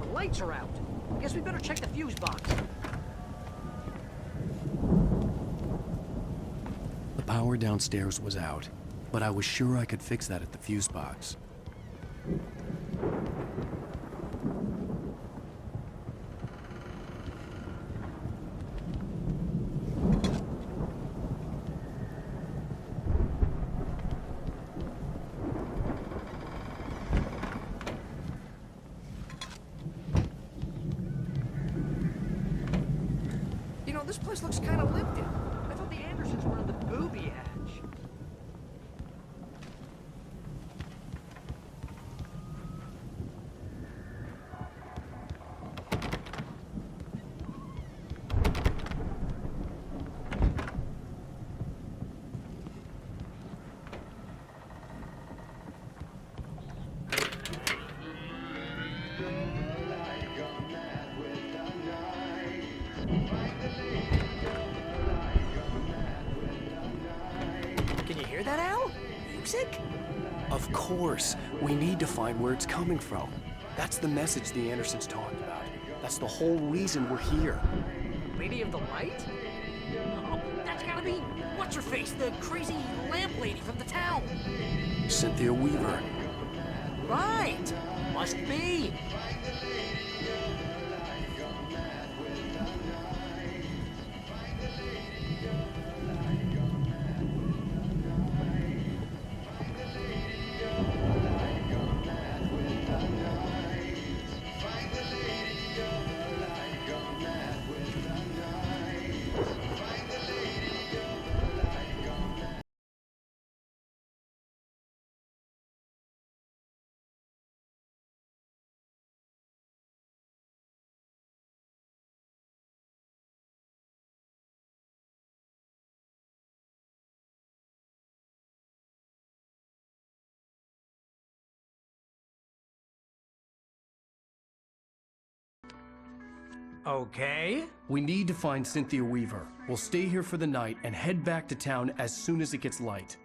B: The lights are out. Guess we better check the fuse box.
A: The power downstairs was out, but I was sure I could fix that at the fuse box.
B: You know, this place looks kind of lifted. I thought the Andersons were on the booby edge. Can you hear that, Al? Music?
A: Of course. We need to find where it's coming from. That's the message the Andersons talked about. That's the whole reason we're here.
B: Lady of the Light? Oh, that's gotta be what's-her-face, the crazy lamp lady from the town.
A: Cynthia Weaver.
B: Right. Must be. Okay.
A: We need to find Cynthia Weaver. We'll stay here for the night and head back to town as soon as it gets light.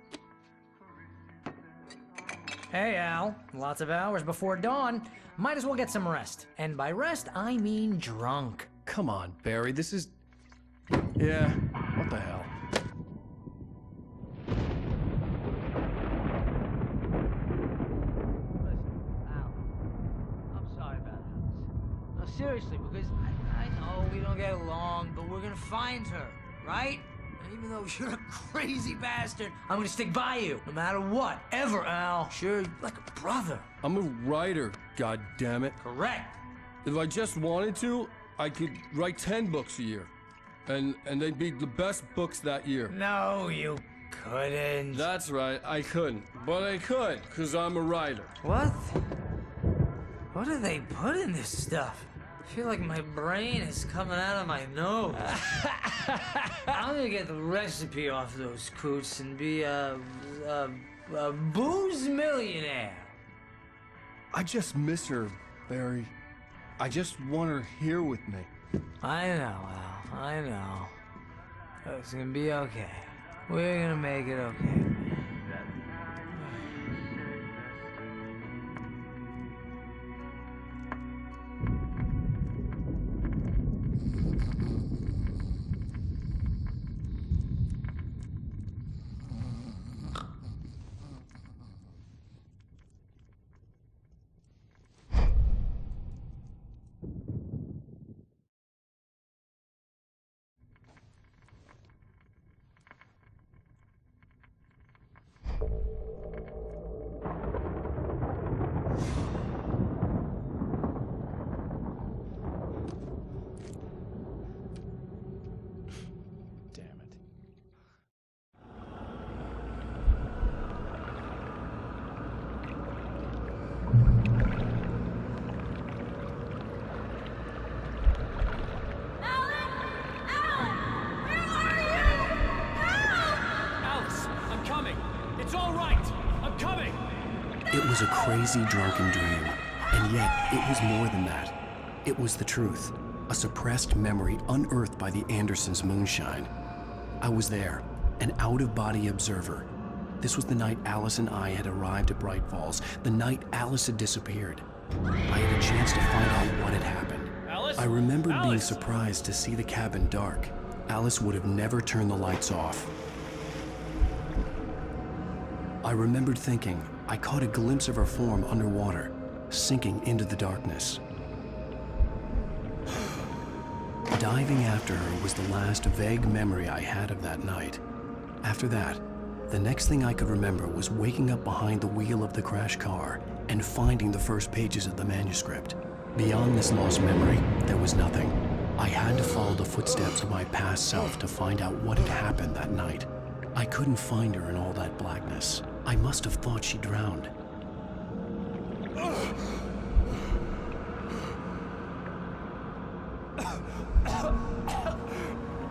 B: Hey, Al. Lots of hours before dawn. Might as well get some rest. And by rest, I mean drunk.
A: Come on, Barry, this is... Yeah, what the hell?
B: I'm sorry about this. No, seriously, because I know we don't get along, but we're gonna find her, right? And even though you're a crazy bastard, I'm gonna stick by you, no matter what, ever, Al. Sure, like a brother.
S: I'm a writer, goddammit.
B: Correct.
S: If I just wanted to, I could write 10 books a year. And they'd be the best books that year.
B: No, you couldn't.
S: That's right, I couldn't. But I could, because I'm a writer.
B: What? What do they put in this stuff? I feel like my brain is coming out of my nose. I'm gonna get the recipe off those coots and be a booze millionaire.
S: I just miss her, Barry. I just want her here with me.
T: I know, Al. I know. It's gonna be okay. We're gonna make it okay.
A: It was a crazy, drunken dream, and yet it was more than that. It was the truth, a suppressed memory unearthed by the Andersons' moonshine. I was there, an out-of-body observer. This was the night Alice and I had arrived at Bright Falls, the night Alice had disappeared. I had a chance to find out what had happened.
N: Alice?
A: I remembered being
N: Alice!
A: surprised to see the cabin dark. Alice would have never turned the lights off. I remembered thinking, I caught a glimpse of her form underwater, sinking into the darkness. Diving after her was the last vague memory I had of that night. After that, the next thing I could remember was waking up behind the wheel of the crashed car and finding the first pages of the manuscript. Beyond this lost memory, there was nothing. I had to follow the footsteps of my past self to find out what had happened that night. I couldn't find her in all that blackness. I must have thought she drowned.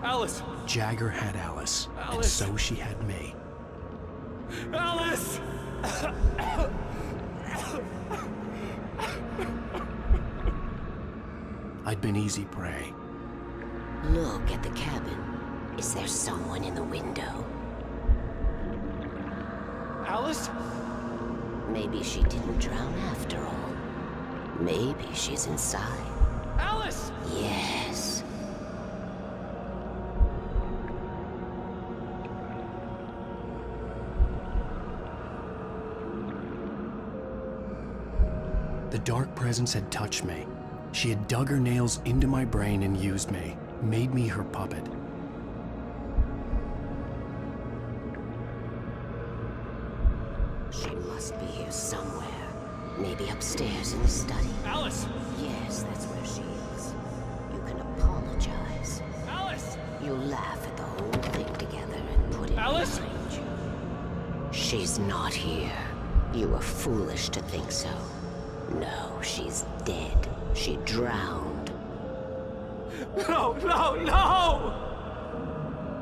N: Alice!
A: Jagger had Alice, and so she had me.
N: Alice!
A: I'd been easy prey.
U: Look at the cabin. Is there someone in the window?
N: Alice?
U: Maybe she didn't drown after all. Maybe she's inside.
N: Alice!
U: Yes.
A: The dark presence had touched me. She had dug her nails into my brain and used me, made me her puppet.
U: She must be here somewhere. Maybe upstairs in the study.
N: Alice!
U: Yes, that's where she is. You can apologize.
N: Alice!
U: You laugh at the whole thing together and put it
N: Alice!
U: behind you. She's not here. You were foolish to think so. No, she's dead. She drowned.
N: No, no, no!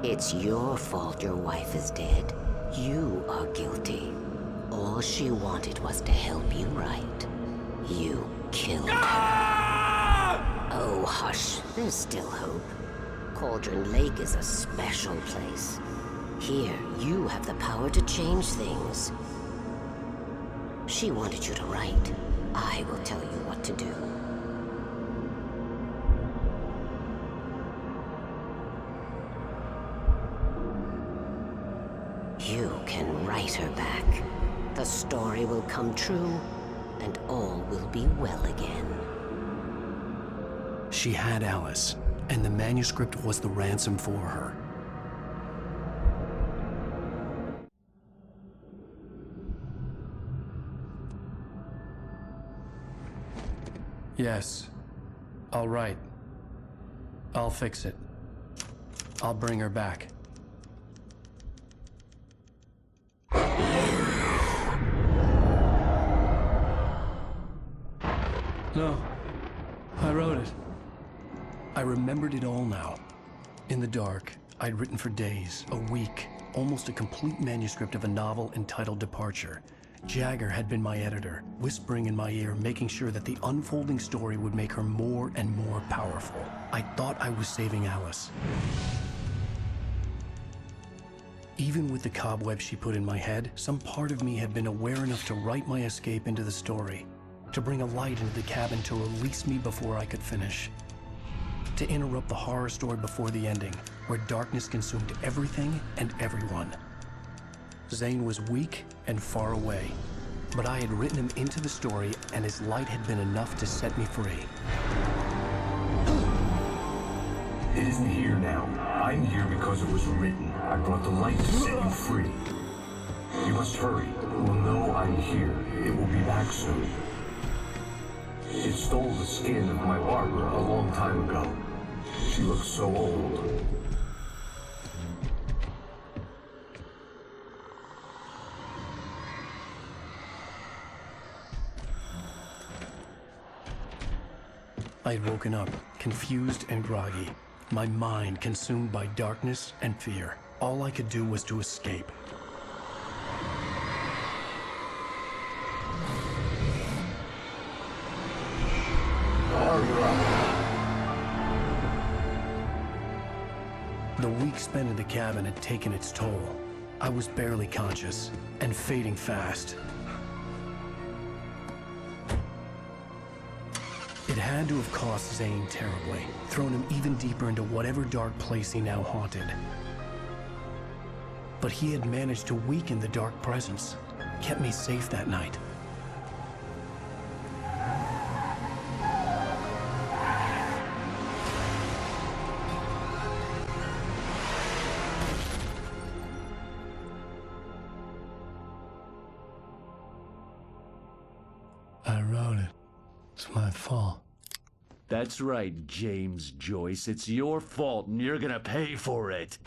U: It's your fault your wife is dead. You are guilty. All she wanted was to help you right. You killed her. Oh, hush. There's still hope. Cauldron Lake is a special place. Here, you have the power to change things. She wanted you to write. I will tell you what to do. You can write her back. The story will come true, and all will be well again.
A: She had Alice, and the manuscript was the ransom for her. Yes. All right. I'll fix it. I'll bring her back. No. I wrote it. I remembered it all now. In the dark, I'd written for days, a week, almost a complete manuscript of a novel entitled Departure. Jagger had been my editor, whispering in my ear, making sure that the unfolding story would make her more and more powerful. I thought I was saving Alice. Even with the cobweb she put in my head, some part of me had been aware enough to write my escape into the story, to bring a light into the cabin to release me before I could finish, to interrupt the horror story before the ending, where darkness consumed everything and everyone. Zane was weak and far away, but I had written him into the story, and his light had been enough to set me free.
P: It isn't here now. I'm here because it was written. I brought the light to set you free. You must hurry. It will know I'm here. It will be back soon. It stole the skin of my Barbara a long time ago. She looks so old.
A: I had woken up, confused and groggy, my mind consumed by darkness and fear. All I could do was to escape. The week spent in the cabin had taken its toll. I was barely conscious, and fading fast. It had to have cost Zane terribly, thrown him even deeper into whatever dark place he now haunted. But he had managed to weaken the dark presence, kept me safe that night.
C: I wrote it. It's my fault.
V: That's right, James Joyce. It's your fault, and you're gonna pay for it.